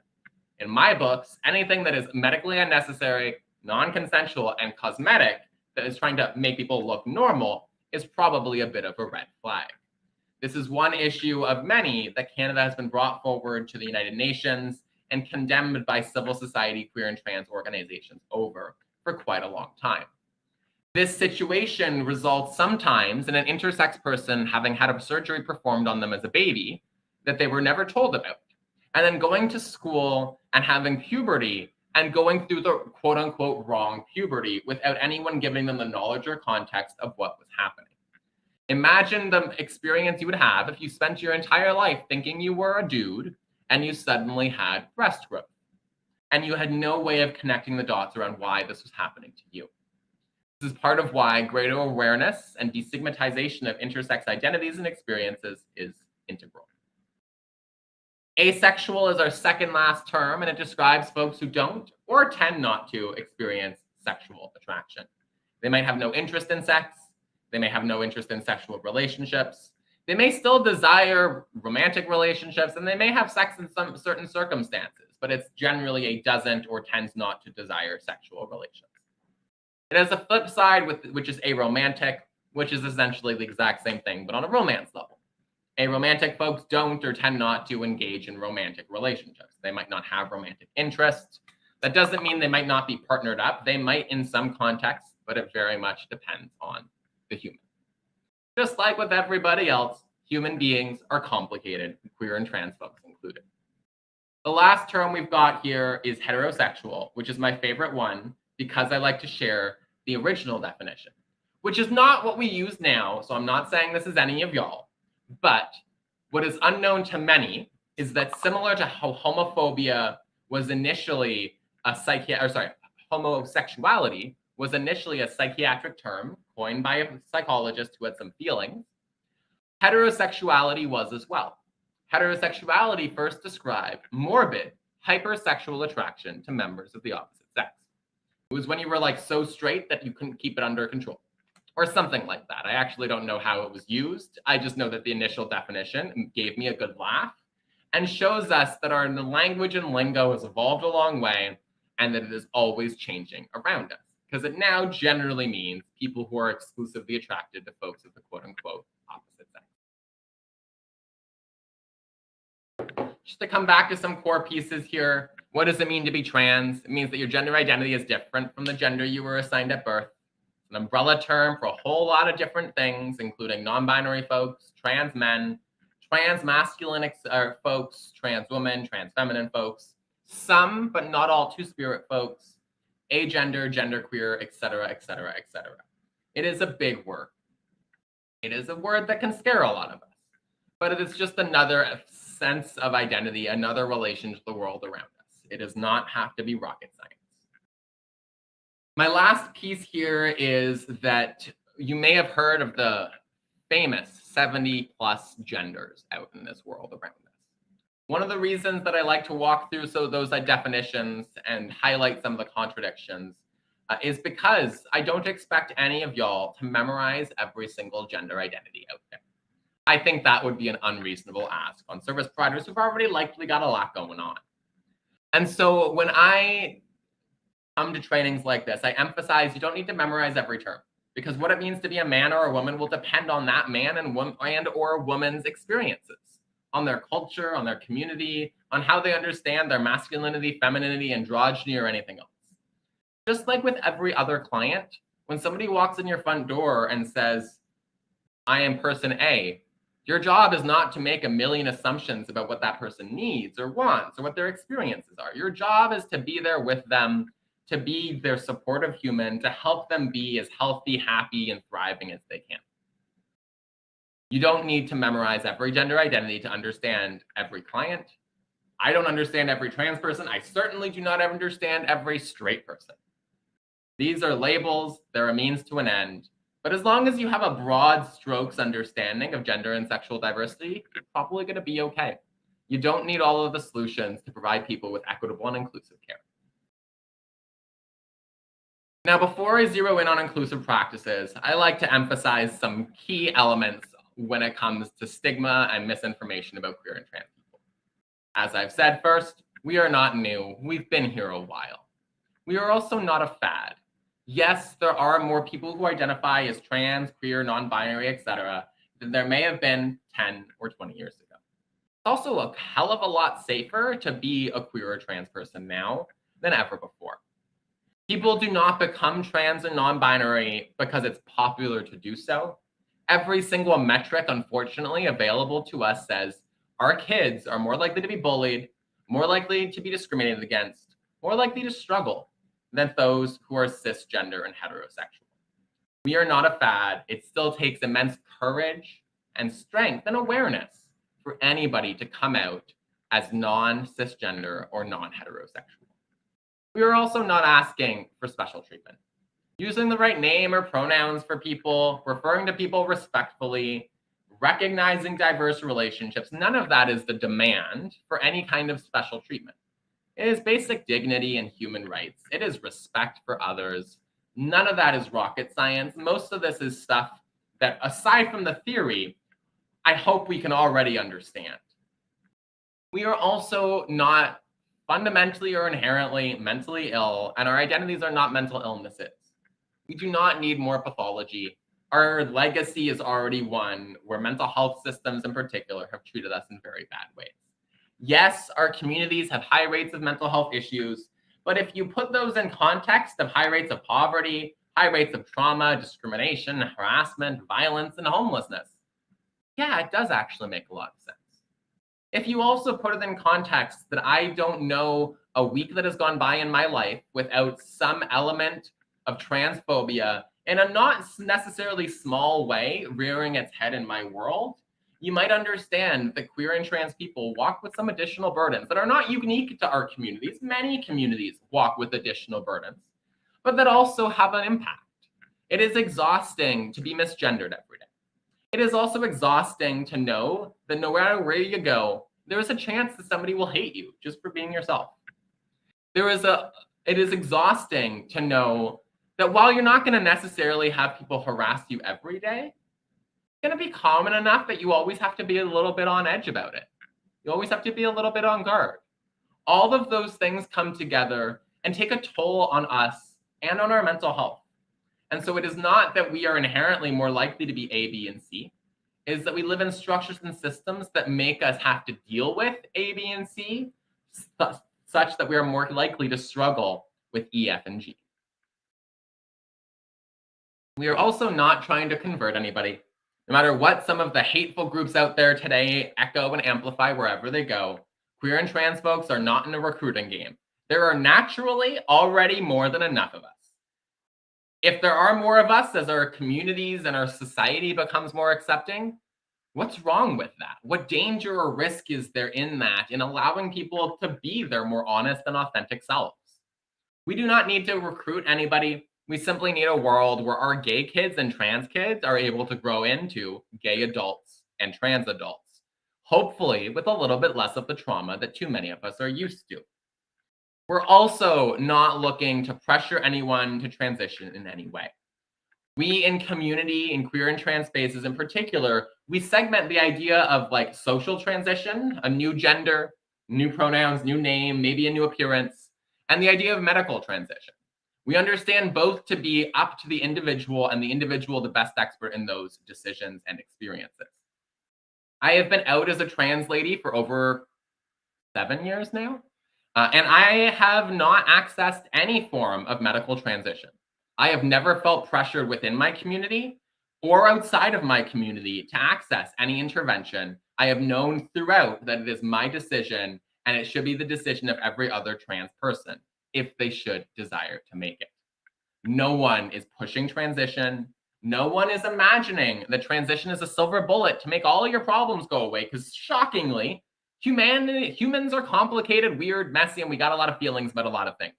In my books, anything that is medically unnecessary, non-consensual, and cosmetic that is trying to make people look normal is probably a bit of a red flag. This is one issue of many that Canada has been brought forward to the United Nations and condemned by civil society, queer and trans organizations over for quite a long time. This situation results sometimes in an intersex person having had a surgery performed on them as a baby that they were never told about, and then going to school and having puberty and going through the quote unquote wrong puberty without anyone giving them the knowledge or context of what was happening. Imagine the experience you would have if you spent your entire life thinking you were a dude and you suddenly had breast growth and you had no way of connecting the dots around why this was happening to you. This is part of why greater awareness and destigmatization of intersex identities and experiences is integral. Asexual is our second last term, and it describes folks who don't or tend not to experience sexual attraction. They might have no interest in sex. They may have no interest in sexual relationships. They may still desire romantic relationships, and they may have sex in some certain circumstances, but it's generally a doesn't or tends not to desire sexual relations. It has a flip side, which is aromantic, which is essentially the exact same thing, but on a romance level. Aromantic folks don't or tend not to engage in romantic relationships. They might not have romantic interests. That doesn't mean they might not be partnered up. They might in some contexts, but it very much depends on the human. Just like with everybody else, human beings are complicated, queer and trans folks included. The last term we've got here is heterosexual, which is my favorite one because I like to share the original definition, which is not what we use now. So I'm not saying this is any of y'all, but what is unknown to many is that similar to how homophobia was initially homosexuality was initially a psychiatric term coined by a psychologist who had some feelings, heterosexuality was as well. Heterosexuality first described morbid, hypersexual attraction to members of the opposite sex. It was when you were like so straight that you couldn't keep it under control, or something like that. I actually don't know how it was used. I just know that the initial definition gave me a good laugh and shows us that our language and lingo has evolved a long way and that it is always changing around us, because it now generally means people who are exclusively attracted to folks of the quote unquote opposite sex. Just to come back to some core pieces here, what does it mean to be trans? It means that your gender identity is different from the gender you were assigned at birth. It's an umbrella term for a whole lot of different things, including non-binary folks, trans men, trans masculine folks, trans women, trans feminine folks, some, but not all two-spirit folks, agender, genderqueer, etc., etc., etc. It is a big word. It is a word that can scare a lot of us, but it is just another sense of identity, another relation to the world around us. It does not have to be rocket science. My last piece here is that you may have heard of the famous 70+ genders out in this world around us. One of the reasons that I like to walk through those definitions and highlight some of the contradictions is because I don't expect any of y'all to memorize every single gender identity out there. I think that would be an unreasonable ask on service providers who've already likely got a lot going on. And so when I come to trainings like this, I emphasize you don't need to memorize every term, because what it means to be a man or a woman will depend on that man and or woman's experiences, on their culture, on their community, on how they understand their masculinity, femininity, androgyny, or anything else. Just like with every other client, when somebody walks in your front door and says, I am person A, your job is not to make a million assumptions about what that person needs or wants or what their experiences are. Your job is to be there with them, to be their supportive human, to help them be as healthy, happy, and thriving as they can. You don't need to memorize every gender identity to understand every client. I don't understand every trans person. I certainly do not understand every straight person. These are labels. They're a means to an end. But as long as you have a broad strokes understanding of gender and sexual diversity, you're probably going to be okay. You don't need all of the solutions to provide people with equitable and inclusive care. Now, before I zero in on inclusive practices, I like to emphasize some key elements when it comes to stigma and misinformation about queer and trans people. As I've said first, we are not new. We've been here a while. We are also not a fad. Yes, there are more people who identify as trans, queer, non-binary, etc., than there may have been 10 or 20 years ago. It's also a hell of a lot safer to be a queer or trans person now than ever before. People do not become trans and non-binary because it's popular to do so. Every single metric, unfortunately, available to us says our kids are more likely to be bullied, more likely to be discriminated against, more likely to struggle than those who are cisgender and heterosexual. We are not a fad. It still takes immense courage and strength and awareness for anybody to come out as non-cisgender or non-heterosexual. We are also not asking for special treatment. Using the right name or pronouns for people, referring to people respectfully, recognizing diverse relationships, none of that is the demand for any kind of special treatment. It is basic dignity and human rights. It is respect for others. None of that is rocket science. Most of this is stuff that, aside from the theory, I hope we can already understand. We are also not fundamentally or inherently mentally ill, and our identities are not mental illnesses. We do not need more pathology. Our legacy is already one where mental health systems in particular have treated us in very bad ways. Yes, our communities have high rates of mental health issues, but if you put those in context of high rates of poverty, high rates of trauma, discrimination, harassment, violence, and homelessness, yeah, it does actually make a lot of sense. If you also put it in context that I don't know a week that has gone by in my life without some element of transphobia in a not necessarily small way rearing its head in my world, you might understand that queer and trans people walk with some additional burdens that are not unique to our communities. Many communities walk with additional burdens, but that also have an impact. It is exhausting to be misgendered every day. It is also exhausting to know that no matter where you go, there is a chance that somebody will hate you just for being yourself. It is exhausting to know that while you're not going to necessarily have people harass you every day, it's going to be common enough that you always have to be a little bit on edge about it. You always have to be a little bit on guard. All of those things come together and take a toll on us and on our mental health. And so it is not that we are inherently more likely to be A, B, and C. It is that we live in structures and systems that make us have to deal with A, B, and C, such that we are more likely to struggle with E, F, and G. We are also not trying to convert anybody. No matter what some of the hateful groups out there today echo and amplify wherever they go, queer and trans folks are not in a recruiting game. There are naturally already more than enough of us. If there are more of us as our communities and our society becomes more accepting, what's wrong with that? What danger or risk is there in that, in allowing people to be their more honest and authentic selves? We do not need to recruit anybody. We simply need a world where our gay kids and trans kids are able to grow into gay adults and trans adults, hopefully with a little bit less of the trauma that too many of us are used to. We're also not looking to pressure anyone to transition in any way. We in community, in queer and trans spaces in particular, we segment the idea of like social transition, a new gender, new pronouns, new name, maybe a new appearance, and the idea of medical transition. We understand both to be up to the individual and the individual the best expert in those decisions and experiences. I have been out as a trans lady for over 7 years now. And I have not accessed any form of medical transition. I have never felt pressured within my community or outside of my community to access any intervention. I have known throughout that it is my decision and it should be the decision of every other trans person if they should desire to make it. No one is pushing transition. No one is imagining that transition is a silver bullet to make all your problems go away, because shockingly, humans are complicated, weird, messy, and we got a lot of feelings about a lot of things.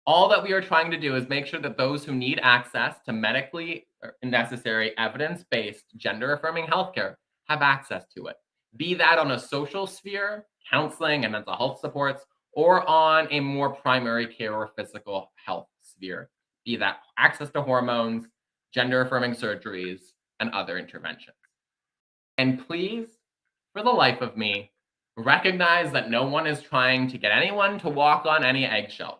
All that we are trying to do is make sure that those who need access to medically necessary, evidence-based, gender-affirming healthcare have access to it. be that on a social sphere, counseling and mental health supports, or on a more primary care or physical health sphere, be that access to hormones, gender affirming surgeries, and other interventions. And please, for the life of me, recognize that no one is trying to get anyone to walk on any eggshells.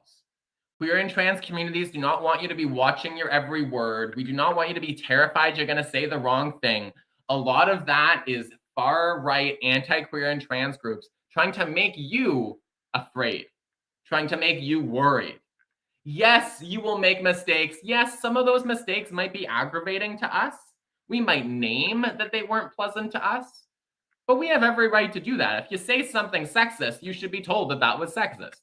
Queer and trans communities do not want you to be watching your every word. We do not want you to be terrified you're going to say the wrong thing. A lot of that is far right anti-queer and trans groups trying to make you afraid, trying to make you worried. Yes, you will make mistakes. Yes, some of those mistakes might be aggravating to us. We might name that they weren't pleasant to us, but we have every right to do that. If you say something sexist, you should be told that that was sexist.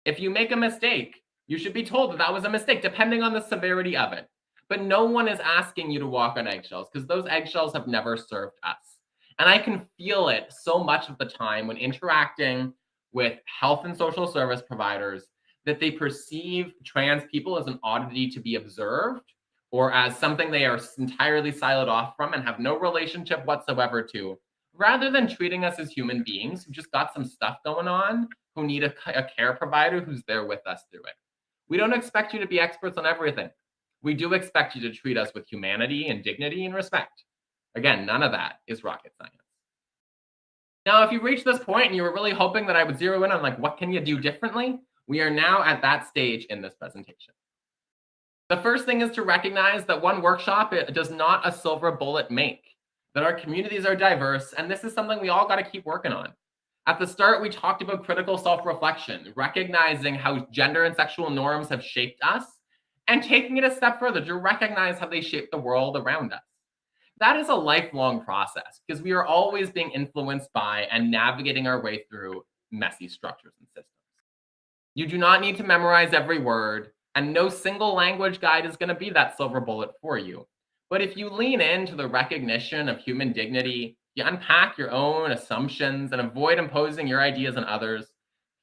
If you make a mistake, you should be told that that was a mistake, depending on the severity of it. But no one is asking you to walk on eggshells because those eggshells have never served us. And I can feel it so much of the time when interacting with health and social service providers that they perceive trans people as an oddity to be observed or as something they are entirely siloed off from and have no relationship whatsoever to, rather than treating us as human beings who just got some stuff going on, who need a care provider who's there with us through it. We don't expect you to be experts on everything. We do expect you to treat us with humanity and dignity and respect. Again, none of that is rocket science. Now, if you reach this point and you were really hoping that I would zero in on like, what can you do differently? We are now at that stage in this presentation. The first thing is to recognize that one workshop does not a silver bullet make, that our communities are diverse, and this is something we all got to keep working on. At the start, we talked about critical self-reflection, recognizing how gender and sexual norms have shaped us, and taking it a step further to recognize how they shape the world around us. That is a lifelong process because we are always being influenced by and navigating our way through messy structures and systems. You do not need to memorize every word, and no single language guide is going to be that silver bullet for you. But if you lean into the recognition of human dignity, you unpack your own assumptions and avoid imposing your ideas on others,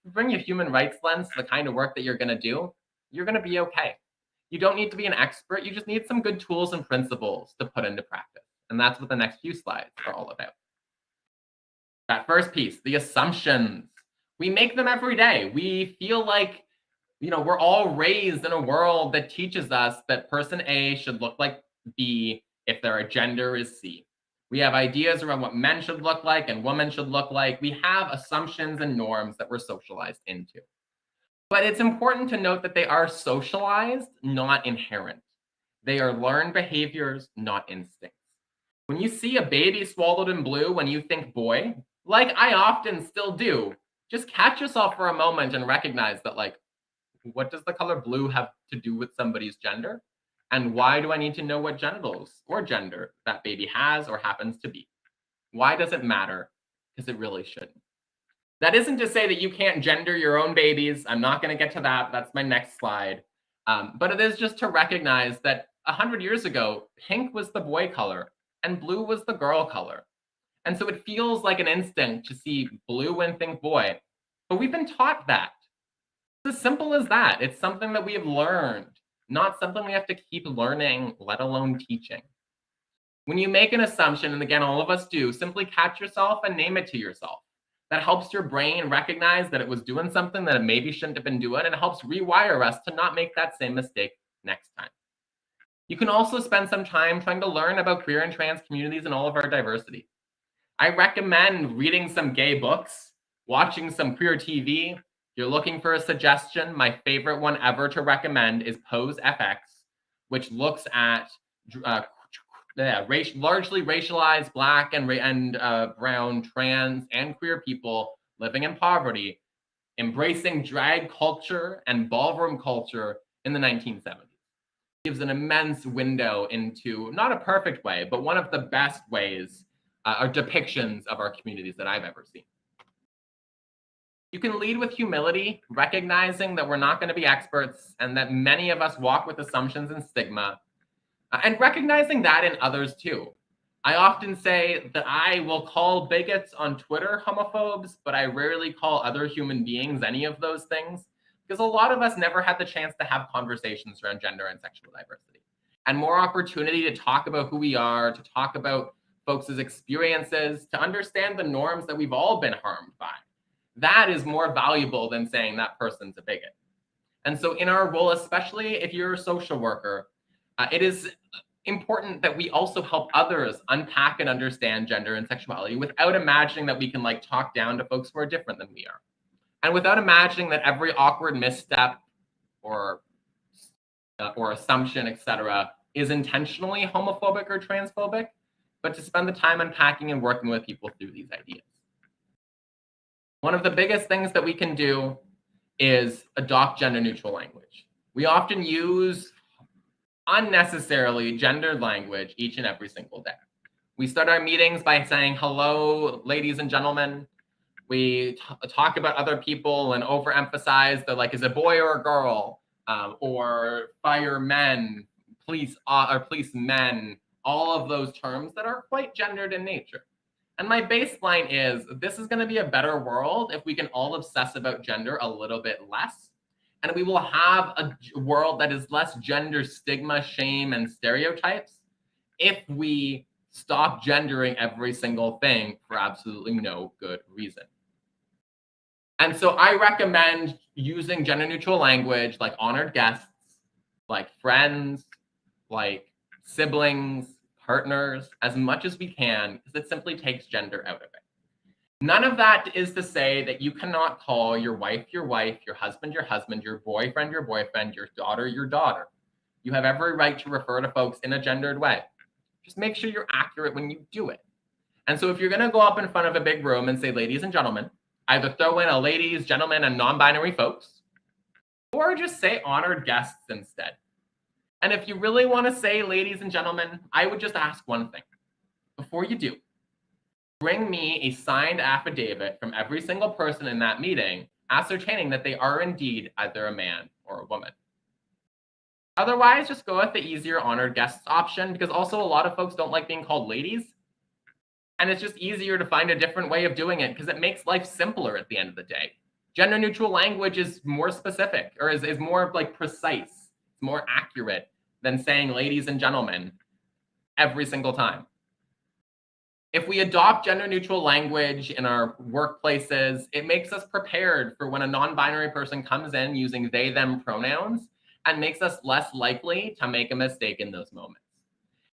you bring your human rights lens to the kind of work that you're going to do, you're going to be okay. You don't need to be an expert. You just need some good tools and principles to put into practice. And that's what the next few slides are all about. That first piece, the assumptions. We make them every day. We feel like, we're all raised in a world that teaches us that person A should look like B if their gender is C. We have ideas around what men should look like and women should look like. We have assumptions and norms that we're socialized into. But it's important to note that they are socialized, not inherent. They are learned behaviors, not instincts. When you see a baby swallowed in blue when you think boy, like I often still do, just catch yourself for a moment and recognize that, like, what does the color blue have to do with somebody's gender? And why do I need to know what genitals or gender that baby has or happens to be? Why does it matter? Because it really shouldn't. That isn't to say that you can't gender your own babies. I'm not going to get to that. That's my next slide. But it is just to recognize that 100 years ago, pink was the boy color and blue was the girl color. And so it feels like an instinct to see blue and think boy. But we've been taught that. It's as simple as that. It's something that we have learned, not something we have to keep learning, let alone teaching. When you make an assumption, and again, all of us do, simply catch yourself and name it to yourself. That helps your brain recognize that it was doing something that it maybe shouldn't have been doing, and it helps rewire us to not make that same mistake next time. You can also spend some time trying to learn about queer and trans communities and all of our diversity. I recommend reading some gay books, watching some queer TV. If you're looking for a suggestion, my favorite one ever to recommend is Pose FX, which looks at largely racialized Black and brown, trans, and queer people living in poverty, embracing drag culture and ballroom culture in the 1970s. It gives an immense window into, not a perfect way, but one of the best ways or depictions of our communities that I've ever seen. You can lead with humility, recognizing that we're not going to be experts and that many of us walk with assumptions and stigma, and recognizing that in others too. I often say that I will call bigots on Twitter homophobes, but I rarely call other human beings any of those things, because a lot of us never had the chance to have conversations around gender and sexual diversity. And more opportunity to talk about who we are, to talk about folks' experiences, to understand the norms that we've all been harmed by. That is more valuable than saying that person's a bigot. And so in our role, especially if you're a social worker, it is important that we also help others unpack and understand gender and sexuality without imagining that we can like talk down to folks who are different than we are. And without imagining that every awkward misstep or assumption, etc., is intentionally homophobic or transphobic, but to spend the time unpacking and working with people through these ideas. One of the biggest things that we can do is adopt gender neutral language. We often use unnecessarily gendered language each and every single day. We start our meetings by saying, hello, ladies and gentlemen. We talk about other people and overemphasize the like, is a boy or a girl, or firemen, police or policemen, all of those terms that are quite gendered in nature. And my baseline is this is going to be a better world if we can all obsess about gender a little bit less. And we will have a world that is less gender stigma, shame, and stereotypes if we stop gendering every single thing for absolutely no good reason. And so I recommend using gender neutral language like honored guests, like friends, like siblings, partners, as much as we can, because it simply takes gender out of it. None of that is to say that you cannot call your wife, your husband, your boyfriend, your daughter. You have every right to refer to folks in a gendered way. Just make sure you're accurate when you do it. And so if you're going to go up in front of a big room and say, ladies and gentlemen, either throw in a ladies, gentlemen, and non-binary folks, or just say honored guests instead. And if you really want to say ladies and gentlemen, I would just ask one thing. Before you do, bring me a signed affidavit from every single person in that meeting ascertaining that they are indeed either a man or a woman. Otherwise, just go with the easier honored guests option, because also a lot of folks don't like being called ladies. And it's just easier to find a different way of doing it because it makes life simpler at the end of the day. Gender neutral language is more specific, or is more like precise. It's more accurate than saying ladies and gentlemen every single time. If we adopt gender neutral language in our workplaces, it makes us prepared for when a non-binary person comes in using they, them pronouns, and makes us less likely to make a mistake in those moments.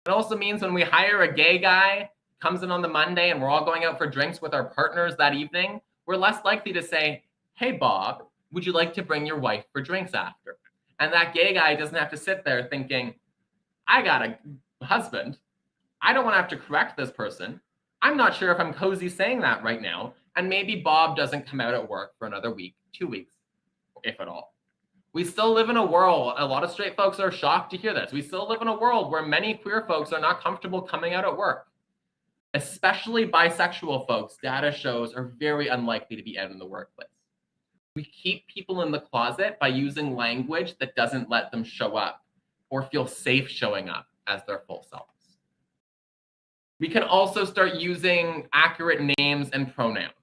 It also means when we hire a gay guy, comes in on the Monday, and we're all going out for drinks with our partners that evening, we're less likely to say, hey, Bob, would you like to bring your wife for drinks after? And that gay guy doesn't have to sit there thinking, I got a husband. I don't want to have to correct this person. I'm not sure if I'm cozy saying that right now. And maybe Bob doesn't come out at work for another week, 2 weeks, if at all. We still live in a world, a lot of straight folks are shocked to hear this. We still live in a world where many queer folks are not comfortable coming out at work. Especially bisexual folks, data shows, are very unlikely to be out in the workplace. We keep people in the closet by using language that doesn't let them show up or feel safe showing up as their full selves. We can also start using accurate names and pronouns.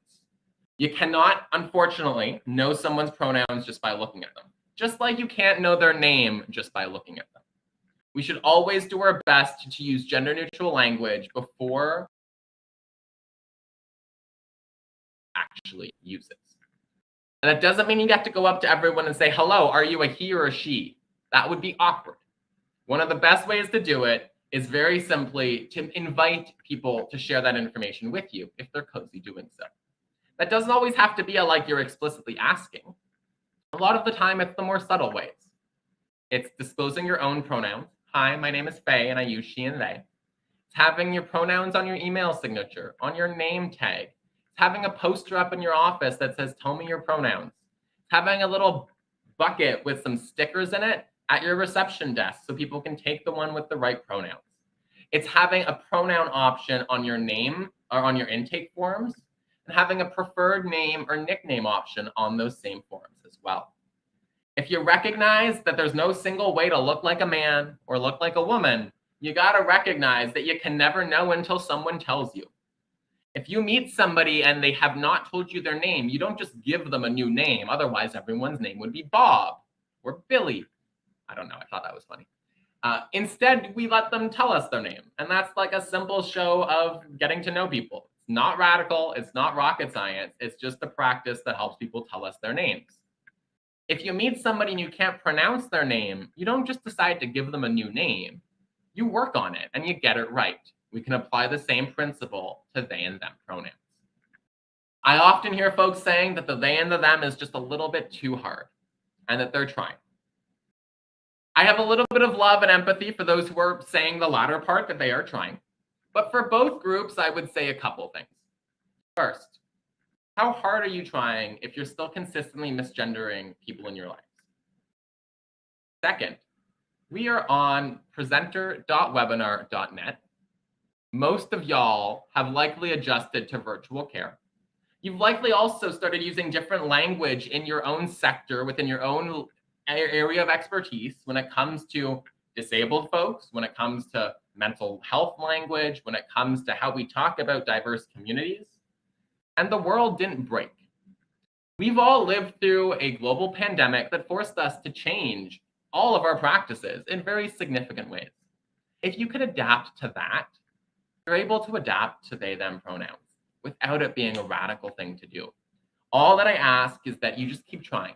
You cannot, unfortunately, know someone's pronouns just by looking at them, just like you can't know their name just by looking at them. We should always do our best to use gender neutral language before actually use it. And that doesn't mean you have to go up to everyone and say, hello, are you a he or a she? That would be awkward. One of the best ways to do it is very simply to invite people to share that information with you if they're cozy doing so. That doesn't always have to be like you're explicitly asking. A lot of the time, it's the more subtle ways. It's disclosing your own pronouns. Hi, my name is Faye, and I use she and they. It's having your pronouns on your email signature, on your name tag. It's having a poster up in your office that says, tell me your pronouns. It's having a little bucket with some stickers in it at your reception desk so people can take the one with the right pronouns. It's having a pronoun option on your name or on your intake forms, and having a preferred name or nickname option on those same forms as well. If you recognize that there's no single way to look like a man or look like a woman, you got to recognize that you can never know until someone tells you. If you meet somebody and they have not told you their name, you don't just give them a new name. Otherwise, everyone's name would be Bob or Billy. I don't know. I thought that was funny. Instead, we let them tell us their name. And that's like a simple show of getting to know people. It's not radical. It's not rocket science. It's just a practice that helps people tell us their names. If you meet somebody and you can't pronounce their name, you don't just decide to give them a new name. You work on it and you get it right. We can apply the same principle to they and them pronouns. I often hear folks saying that the they and the them is just a little bit too hard and that they're trying. I have a little bit of love and empathy for those who are saying the latter part, that they are trying. But for both groups, I would say a couple things. First, how hard are you trying if you're still consistently misgendering people in your lives? Second, we are on presenter.webinar.net. Most of y'all have likely adjusted to virtual care. You've likely also started using different language in your own sector, within your own area of expertise, when it comes to disabled folks, when it comes to mental health language, when it comes to how we talk about diverse communities. And the world didn't break. We've all lived through a global pandemic that forced us to change all of our practices in very significant ways. If you could adapt to that, you're able to adapt to they, them pronouns without it being a radical thing to do. All that I ask is that you just keep trying.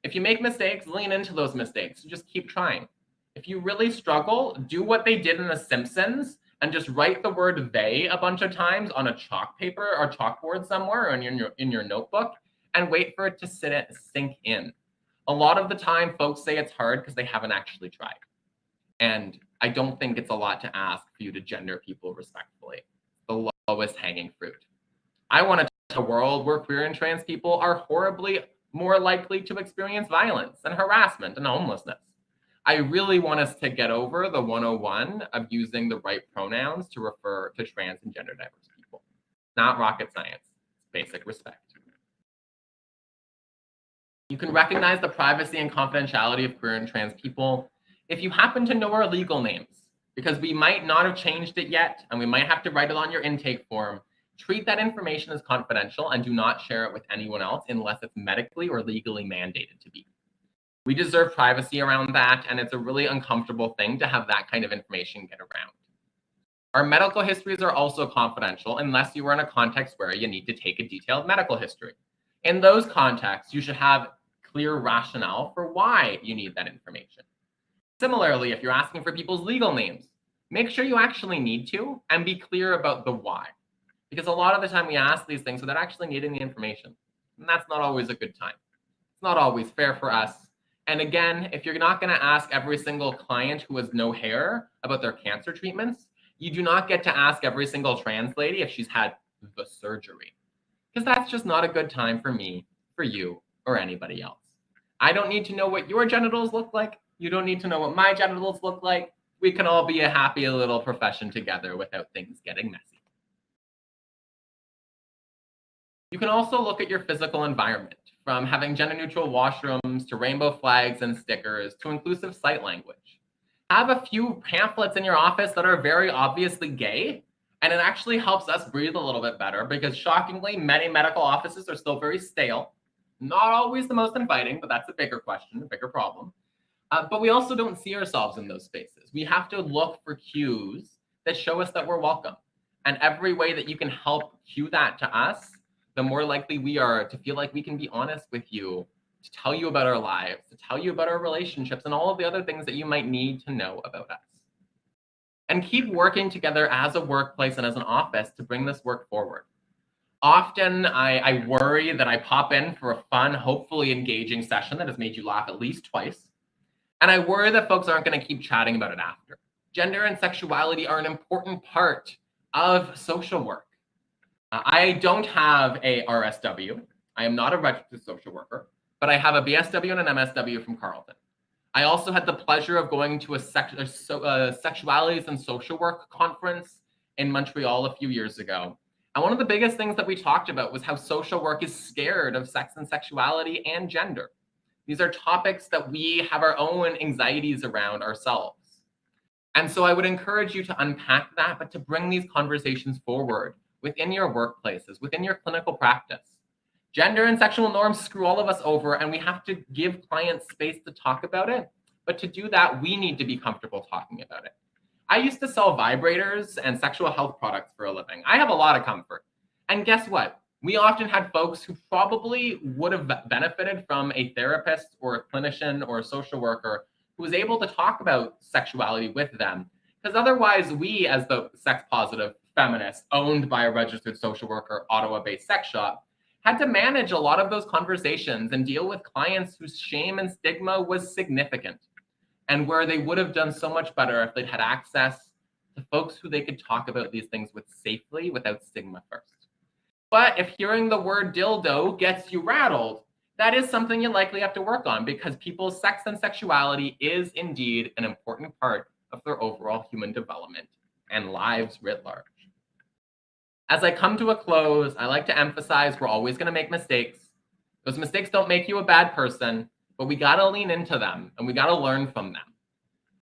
If you make mistakes, lean into those mistakes. Just keep trying. If you really struggle, do what they did in The Simpsons and just write the word they a bunch of times on a chalk paper or chalkboard somewhere or in your notebook and wait for it to sink in. A lot of the time, folks say it's hard because they haven't actually tried. And I don't think it's a lot to ask for you to gender people respectfully. The lowest hanging fruit. I want to a world where queer and trans people are horribly more likely to experience violence and harassment and homelessness. I really want us to get over the 101 of using the right pronouns to refer to trans and gender diverse people. Not rocket science, it's basic respect. You can recognize the privacy and confidentiality of queer and trans people if you happen to know our legal names, because we might not have changed it yet and we might have to write it on your intake form. Treat that information as confidential and do not share it with anyone else unless it's medically or legally mandated to be. We deserve privacy around that, and it's a really uncomfortable thing to have that kind of information get around. Our medical histories are also confidential unless you are in a context where you need to take a detailed medical history. In those contexts, you should have clear rationale for why you need that information. Similarly, if you're asking for people's legal names, make sure you actually need to and be clear about the why. Because a lot of the time we ask these things without actually needing the information. And that's not always a good time. It's not always fair for us. And again, if you're not going to ask every single client who has no hair about their cancer treatments, you do not get to ask every single trans lady if she's had the surgery. Because that's just not a good time for me, for you, or anybody else. I don't need to know what your genitals look like. You don't need to know what my genitals look like. We can all be a happy little profession together without things getting messy. You can also look at your physical environment, from having gender-neutral washrooms to rainbow flags and stickers to inclusive site language. Have a few pamphlets in your office that are very obviously gay, and it actually helps us breathe a little bit better because shockingly, many medical offices are still very stale. Not always the most inviting, but that's a bigger question, a bigger problem. But we also don't see ourselves in those spaces. We have to look for cues that show us that we're welcome. And every way that you can help cue that to us, the more likely we are to feel like we can be honest with you, to tell you about our lives, to tell you about our relationships and all of the other things that you might need to know about us. And keep working together as a workplace and as an office to bring this work forward. Often I worry that I pop in for a fun, hopefully engaging session that has made you laugh at least twice. And I worry that folks aren't going to keep chatting about it after. Gender and sexuality are an important part of social work. I don't have a RSW. I am not a registered social worker, but I have a BSW and an MSW from Carleton. I also had the pleasure of going to a sexualities and social work conference in Montreal a few years ago. And one of the biggest things that we talked about was how social work is scared of sex and sexuality and gender. These are topics that we have our own anxieties around ourselves. And so I would encourage you to unpack that, but to bring these conversations forward within your workplaces, within your clinical practice. Gender and sexual norms screw all of us over, and we have to give clients space to talk about it, But to do that, we need to be comfortable talking about it. I used to sell vibrators and sexual health products for a living. I have a lot of comfort. And guess what? We often had folks who probably would have benefited from a therapist or a clinician or a social worker who was able to talk about sexuality with them. Because otherwise, we, as the sex positive feminists owned by a registered social worker, Ottawa-based sex shop, had to manage a lot of those conversations and deal with clients whose shame and stigma was significant, and where they would have done so much better if they'd had access to folks who they could talk about these things with safely without stigma first. But if hearing the word dildo gets you rattled, that is something you likely have to work on, because people's sex and sexuality is indeed an important part of their overall human development and lives writ large. As I come to a close, I like to emphasize we're always going to make mistakes. Those mistakes don't make you a bad person, but we got to lean into them and we got to learn from them.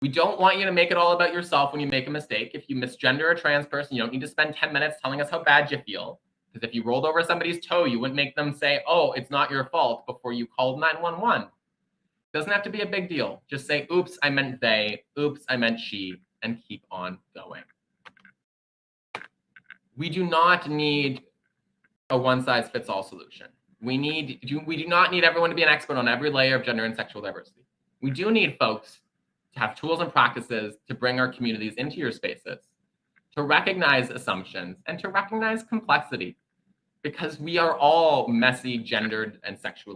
We don't want you to make it all about yourself when you make a mistake. If you misgender a trans person, you don't need to spend 10 minutes telling us how bad you feel. Because if you rolled over somebody's toe, you wouldn't make them say, oh, it's not your fault before you called 911. It doesn't have to be a big deal. Just say, oops, I meant they, oops, I meant she, and keep on going. We do not need a one-size-fits-all solution. We do not need everyone to be an expert on every layer of gender and sexual diversity. We do need folks to have tools and practices to bring our communities into your spaces, to recognize assumptions, and to recognize complexity, because we are all messy gender and sexual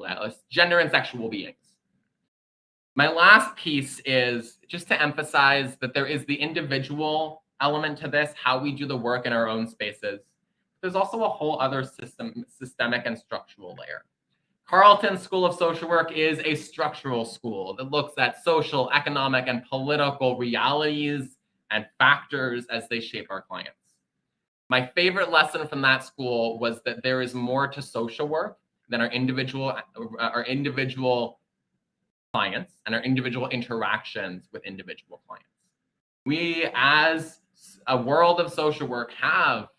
beings. My last piece is just to emphasize that there is the individual element to this, how we do the work in our own spaces. There's also a whole other systemic and structural layer. Carleton School of Social Work is a structural school that looks at social, economic, and political realities and factors as they shape our clients. My favorite lesson from that school was that there is more to social work than our individual clients and our individual interactions with individual clients. We, as a world of social work, have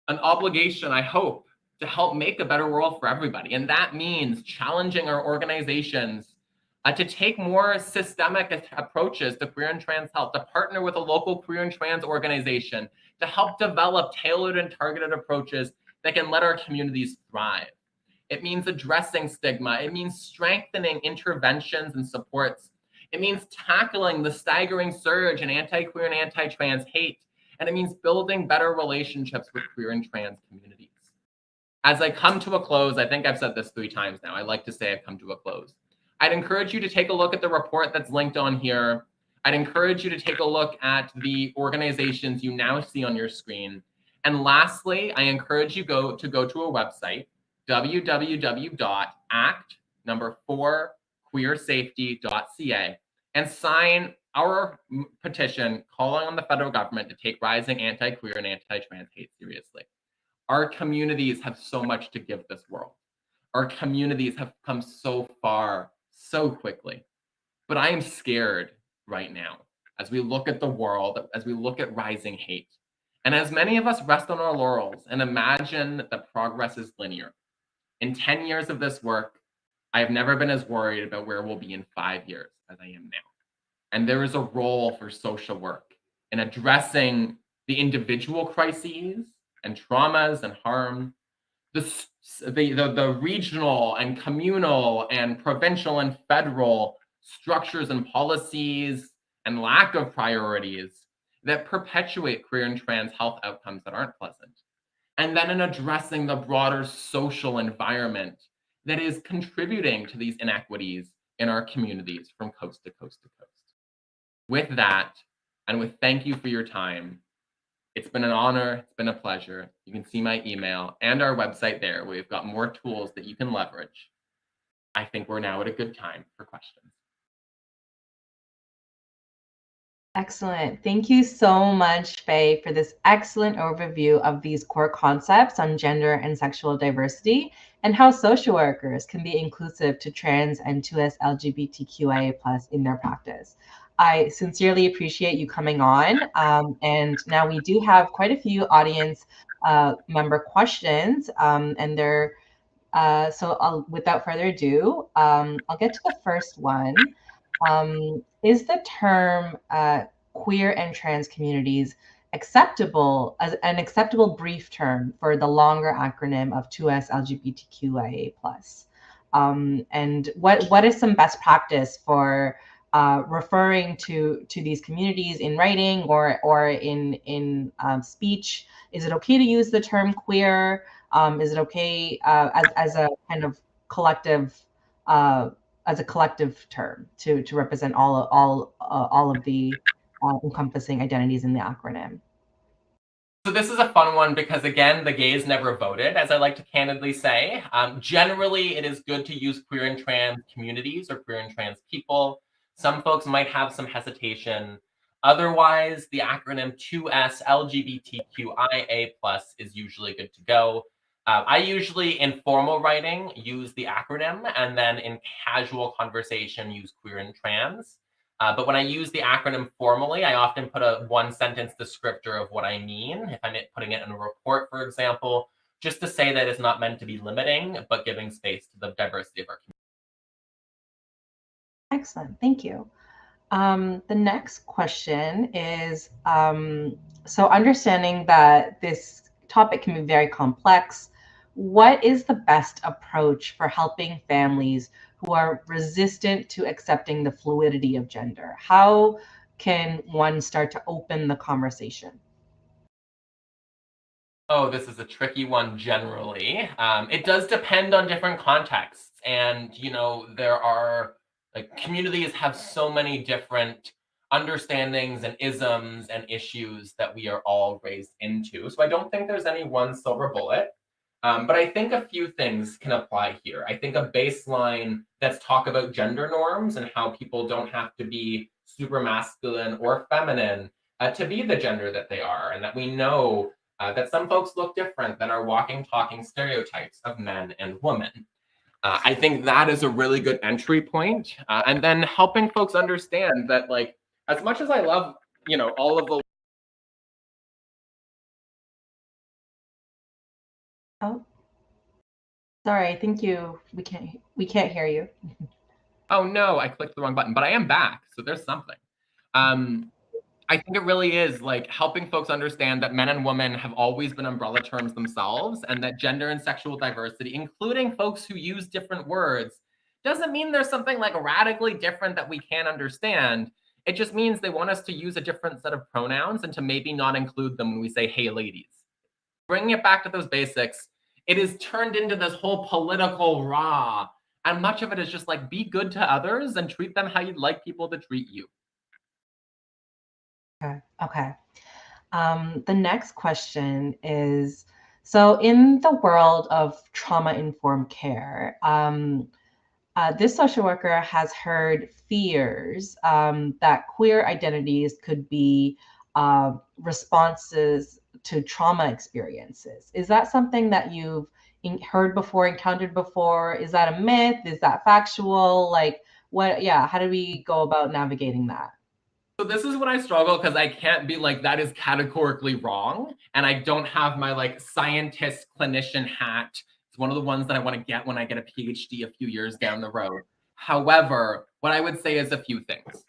an obligation, I hope, to help make a better world for everybody. And that means challenging our organizations to take more systemic approaches to queer and trans health, to partner with a local queer and trans organization, to help develop tailored and targeted approaches that can let our communities thrive. It means addressing stigma. It means strengthening interventions and supports. It means tackling the staggering surge in anti-queer and anti-trans hate. And it means building better relationships with queer and trans communities. As I come to a close, I think I've said this 3 times now. I like to say I've come to a close. I'd encourage you to take a look at the report that's linked on here. I'd encourage you to take a look at the organizations you now see on your screen. And lastly, I encourage you to go to a website, www.act4queersafety.ca, and sign our petition calling on the federal government to take rising anti-queer and anti-trans hate seriously. Our communities have so much to give this world. Our communities have come so far so quickly. But I am scared right now as we look at the world, as we look at rising hate. And as many of us rest on our laurels and imagine that progress is linear. In 10 years of this work, I have never been as worried about where we'll be in 5 years as I am now. And there is a role for social work in addressing the individual crises and traumas and harm, the regional and communal and provincial and federal structures and policies and lack of priorities that perpetuate queer and trans health outcomes that aren't pleasant. And then in addressing the broader social environment that is contributing to these inequities in our communities from coast to coast to coast. With that, and with thank you for your time, it's been an honor, it's been a pleasure. You can see my email and our website there, where we've got more tools that you can leverage. I think we're now at a good time for questions. Excellent. Thank you so much, Faye, for this excellent overview of these core concepts on gender and sexual diversity and how social workers can be inclusive to trans and to us LGBTQIA+ in their practice. I sincerely appreciate you coming on. And now we do have quite a few audience member questions, and they're without further ado, I'll get to the first one. Is the term queer and trans communities acceptable as an acceptable brief term for the longer acronym of 2S LGBTQIA+? And what is some best practice for referring to these communities in writing or in speech? Is it okay to use the term queer? Is it okay as a kind of collective uh, as a collective term to represent all of the encompassing identities in the acronym? So this is a fun one because, again, the gays never voted, as I like to candidly say. Generally, it is good to use queer and trans communities or queer and trans people. Some folks might have some hesitation. Otherwise, the acronym 2S LGBTQIA+ is usually good to go. I usually, in formal writing, use the acronym, and then in casual conversation, use queer and trans. But when I use the acronym formally, I often put a one-sentence descriptor of what I mean. If I'm putting it in a report, for example, just to say that it's not meant to be limiting, but giving space to the diversity of our community. Excellent, thank you. The next question is, so understanding that this topic can be very complex, what is the best approach for helping families who are resistant to accepting the fluidity of gender? How can one start to open the conversation? Oh, this is a tricky one generally. It does depend on different contexts. And, there are like communities have so many different understandings and isms and issues that we are all raised into. So I don't think there's any one silver bullet. But I think a few things can apply here. I think a baseline, let's talk about gender norms and how people don't have to be super masculine or feminine to be the gender that they are, and that we know that some folks look different than our walking, talking stereotypes of men and women. I think that is a really good entry point. And then helping folks understand that, like, as much as I love, all of the Oh, sorry, I think we can't hear you. oh no, I clicked the wrong button, but I am back, so there's something. Um, I think it really is like helping folks understand that men and women have always been umbrella terms themselves, and that gender and sexual diversity, including folks who use different words, doesn't mean there's something like radically different that we can't understand. It just means they want us to use a different set of pronouns and to maybe not include them when we say, hey, ladies. Bringing it back to those basics, it is turned into this whole political raw. And much of it is just like, be good to others and treat them how you'd like people to treat you. Okay. Okay. The next question is, so in the world of trauma-informed care, this social worker has heard fears that queer identities could be responses to trauma experiences. Is that something that you've heard before, encountered before? Is that a myth? Is that factual? Like, how do we go about navigating that? So this is when I struggle because I can't be like, that is categorically wrong. And I don't have my like scientist clinician hat. It's one of the ones that I want to get when I get a PhD a few years down the road. However, what I would say is a few things.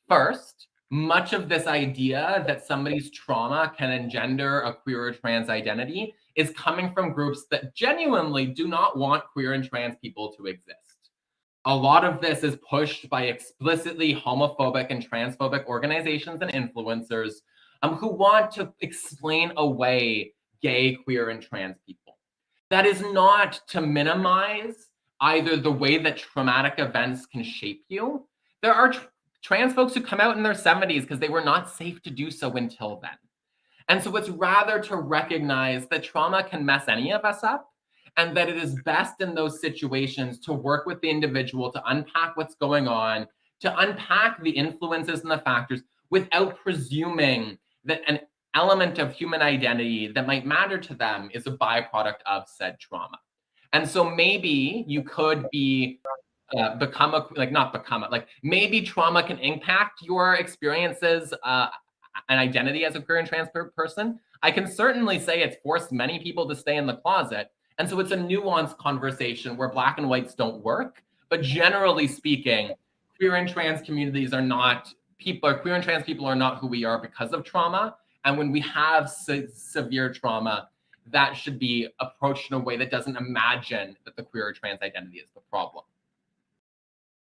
First, much of this idea that somebody's trauma can engender a queer or trans identity is coming from groups that genuinely do not want queer and trans people to exist. A lot of this is pushed by explicitly homophobic and transphobic organizations and influencers who want to explain away gay, queer, and trans people. That is not to minimize either the way that traumatic events can shape you. There are trans folks who come out in their 70s because they were not safe to do so until then. And so it's rather to recognize that trauma can mess any of us up, and that it is best in those situations to work with the individual to unpack what's going on, to unpack the influences and the factors without presuming that an element of human identity that might matter to them is a byproduct of said trauma. And so maybe you could be become a like not become it like maybe trauma can impact your experiences an identity as a queer and trans person. I can certainly say it's forced many people to stay in the closet, and so it's a nuanced conversation where black and whites don't work. But generally speaking, queer and trans communities are not people, queer and trans people are not who we are because of trauma. And when we have severe trauma, that should be approached in a way that doesn't imagine that the queer or trans identity is the problem.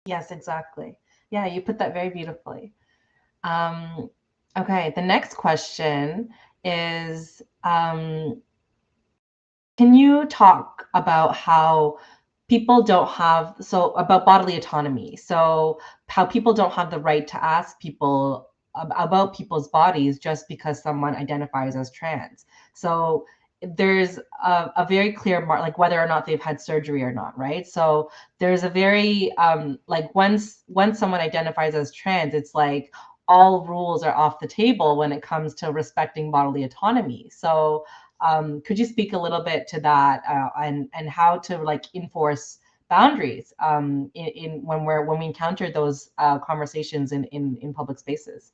Yes, exactly. Yeah, you put that very beautifully. Okay, the next question is, can you talk about how people don't have, so about bodily autonomy, so how people don't have the right to ask people about people's bodies just because someone identifies as trans. So there's a very clear mark, like whether or not they've had surgery or not, right? So there's a very like once someone identifies as trans, it's like all rules are off the table when it comes to respecting bodily autonomy. So could you speak a little bit to that and how to like enforce boundaries in when we encounter those conversations in public spaces?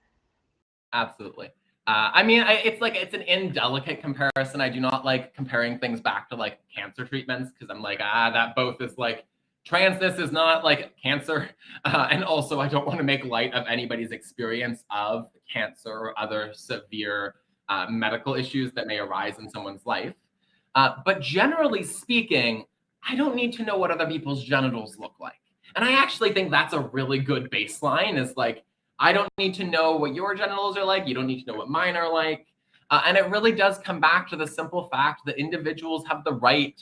Absolutely. I mean, it's an indelicate comparison. I do not like comparing things back to like cancer treatments because I'm like, that both is like transness is not like cancer. And also, I don't want to make light of anybody's experience of cancer or other severe medical issues that may arise in someone's life. But generally speaking, I don't need to know what other people's genitals look like. And I actually think that's a really good baseline is like, I don't need to know what your genitals are like. You don't need to know what mine are like. And it really does come back to the simple fact that individuals have the right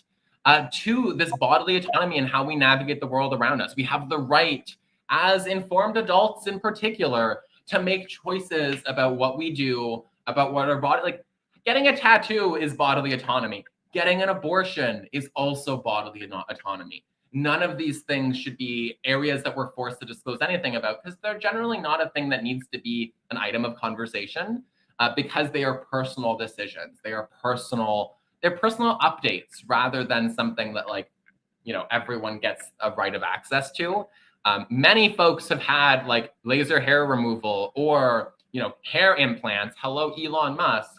to this bodily autonomy and how we navigate the world around us. We have the right, as informed adults in particular, to make choices about what we do, about what our body, like getting a tattoo is bodily autonomy. Getting an abortion is also bodily autonomy. None of these things should be areas that we're forced to disclose anything about because they're generally not a thing that needs to be an item of conversation because they are personal decisions. They're personal updates rather than something that like, everyone gets a right of access to. Many folks have had like laser hair removal or, hair implants. Hello, Elon Musk.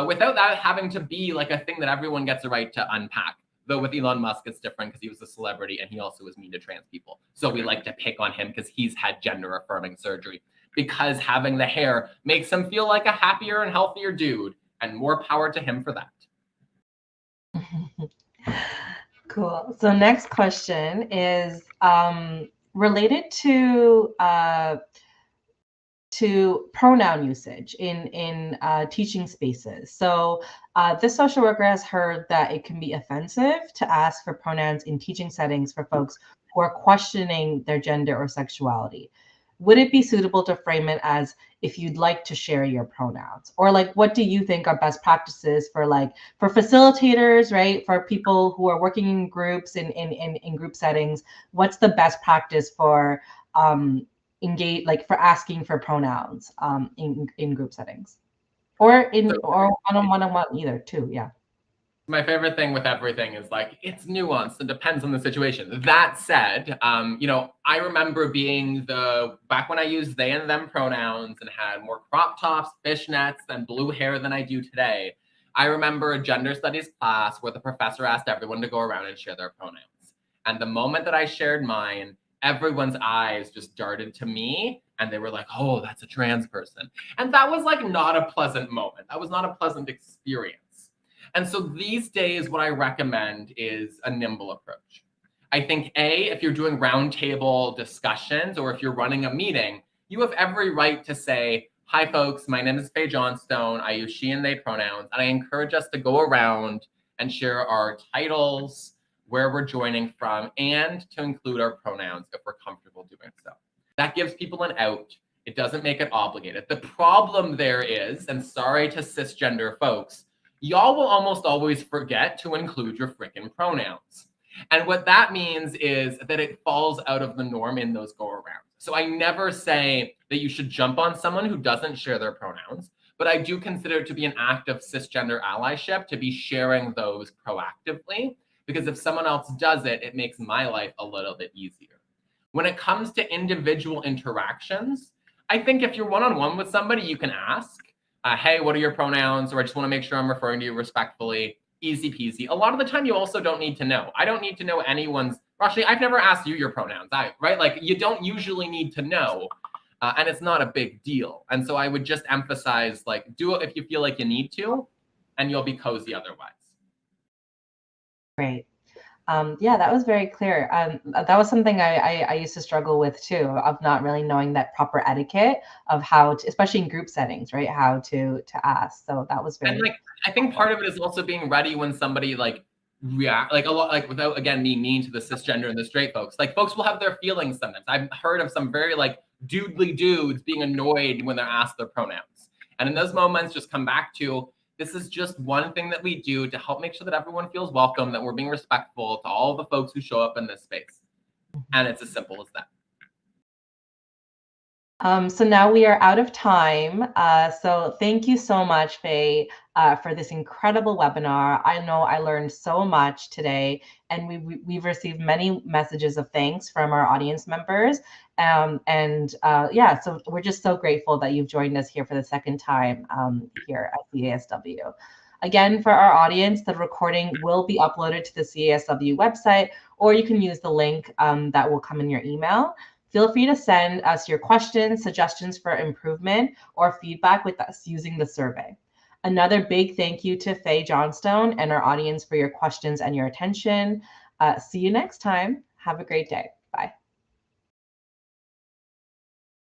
Without that having to be like a thing that everyone gets a right to unpack. Though with Elon Musk, it's different because he was a celebrity and he also was mean to trans people. So we like to pick on him because he's had gender affirming surgery. Because having the hair makes him feel like a happier and healthier dude, and more power to him for that. Cool. So next question is related to pronoun usage in teaching spaces. So this social worker has heard that it can be offensive to ask for pronouns in teaching settings for folks who are questioning their gender or sexuality. Would it be suitable to frame it as if you'd like to share your pronouns? Or like, what do you think are best practices for facilitators, right? For people who are working in groups in group settings, what's the best practice for engage, like for asking for pronouns in group settings or on one-on-one either too? Yeah. My favorite thing with everything is like it's nuanced and depends on the situation. That said, I remember being back when I used they and them pronouns and had more crop tops, fishnets, and blue hair than I do today. I remember a gender studies class where the professor asked everyone to go around and share their pronouns. And the moment that I shared mine, everyone's eyes just darted to me and they were like, oh, that's a trans person. And that was like not a pleasant moment. That was not a pleasant experience. And so these days, what I recommend is a nimble approach. I think if you're doing roundtable discussions or if you're running a meeting, you have every right to say, hi, folks, my name is Faye Johnstone. I use she and they pronouns. And I encourage us to go around and share our titles, where we're joining from, and to include our pronouns if we're comfortable doing so. That gives people an out. It doesn't make it obligated. The problem there is, and sorry to cisgender folks, y'all will almost always forget to include your frickin' pronouns. And what that means is that it falls out of the norm in those go-arounds. So I never say that you should jump on someone who doesn't share their pronouns, but I do consider it to be an act of cisgender allyship to be sharing those proactively, because if someone else does it, it makes my life a little bit easier. When it comes to individual interactions, I think if you're one-on-one with somebody, you can ask, hey, what are your pronouns? Or I just want to make sure I'm referring to you respectfully. Easy peasy. A lot of the time, you also don't need to know. I don't need to know anyone's, Roshni, I've never asked you your pronouns, right? Like, you don't usually need to know, and it's not a big deal. And so I would just emphasize, like, do it if you feel like you need to, and you'll be cozy otherwise. Great. Yeah, that was very clear. That was something I used to struggle with too, of not really knowing that proper etiquette of how to, especially in group settings, right? How to ask. So that was very. And like, I think part of it is also being ready when somebody like react, like a lot, like without again being mean to the cisgender and the straight folks. Like, folks will have their feelings sometimes. I've heard of some very like dudely dudes being annoyed when they're asked their pronouns. And in those moments, just come back to, this is just one thing that we do to help make sure that everyone feels welcome, that we're being respectful to all the folks who show up in this space. And it's as simple as that. So now we are out of time. So thank you so much, Faye, for this incredible webinar. I know I learned so much today, and we've received many messages of thanks from our audience members. Yeah, so we're just so grateful that you've joined us here for the second time here at CASW. Again, for our audience, the recording will be uploaded to the CASW website, or you can use the link that will come in your email. Feel free to send us your questions, suggestions for improvement, or feedback with us using the survey. Another big thank you to Faye Johnstone and our audience for your questions and your attention. See you next time. Have a great day.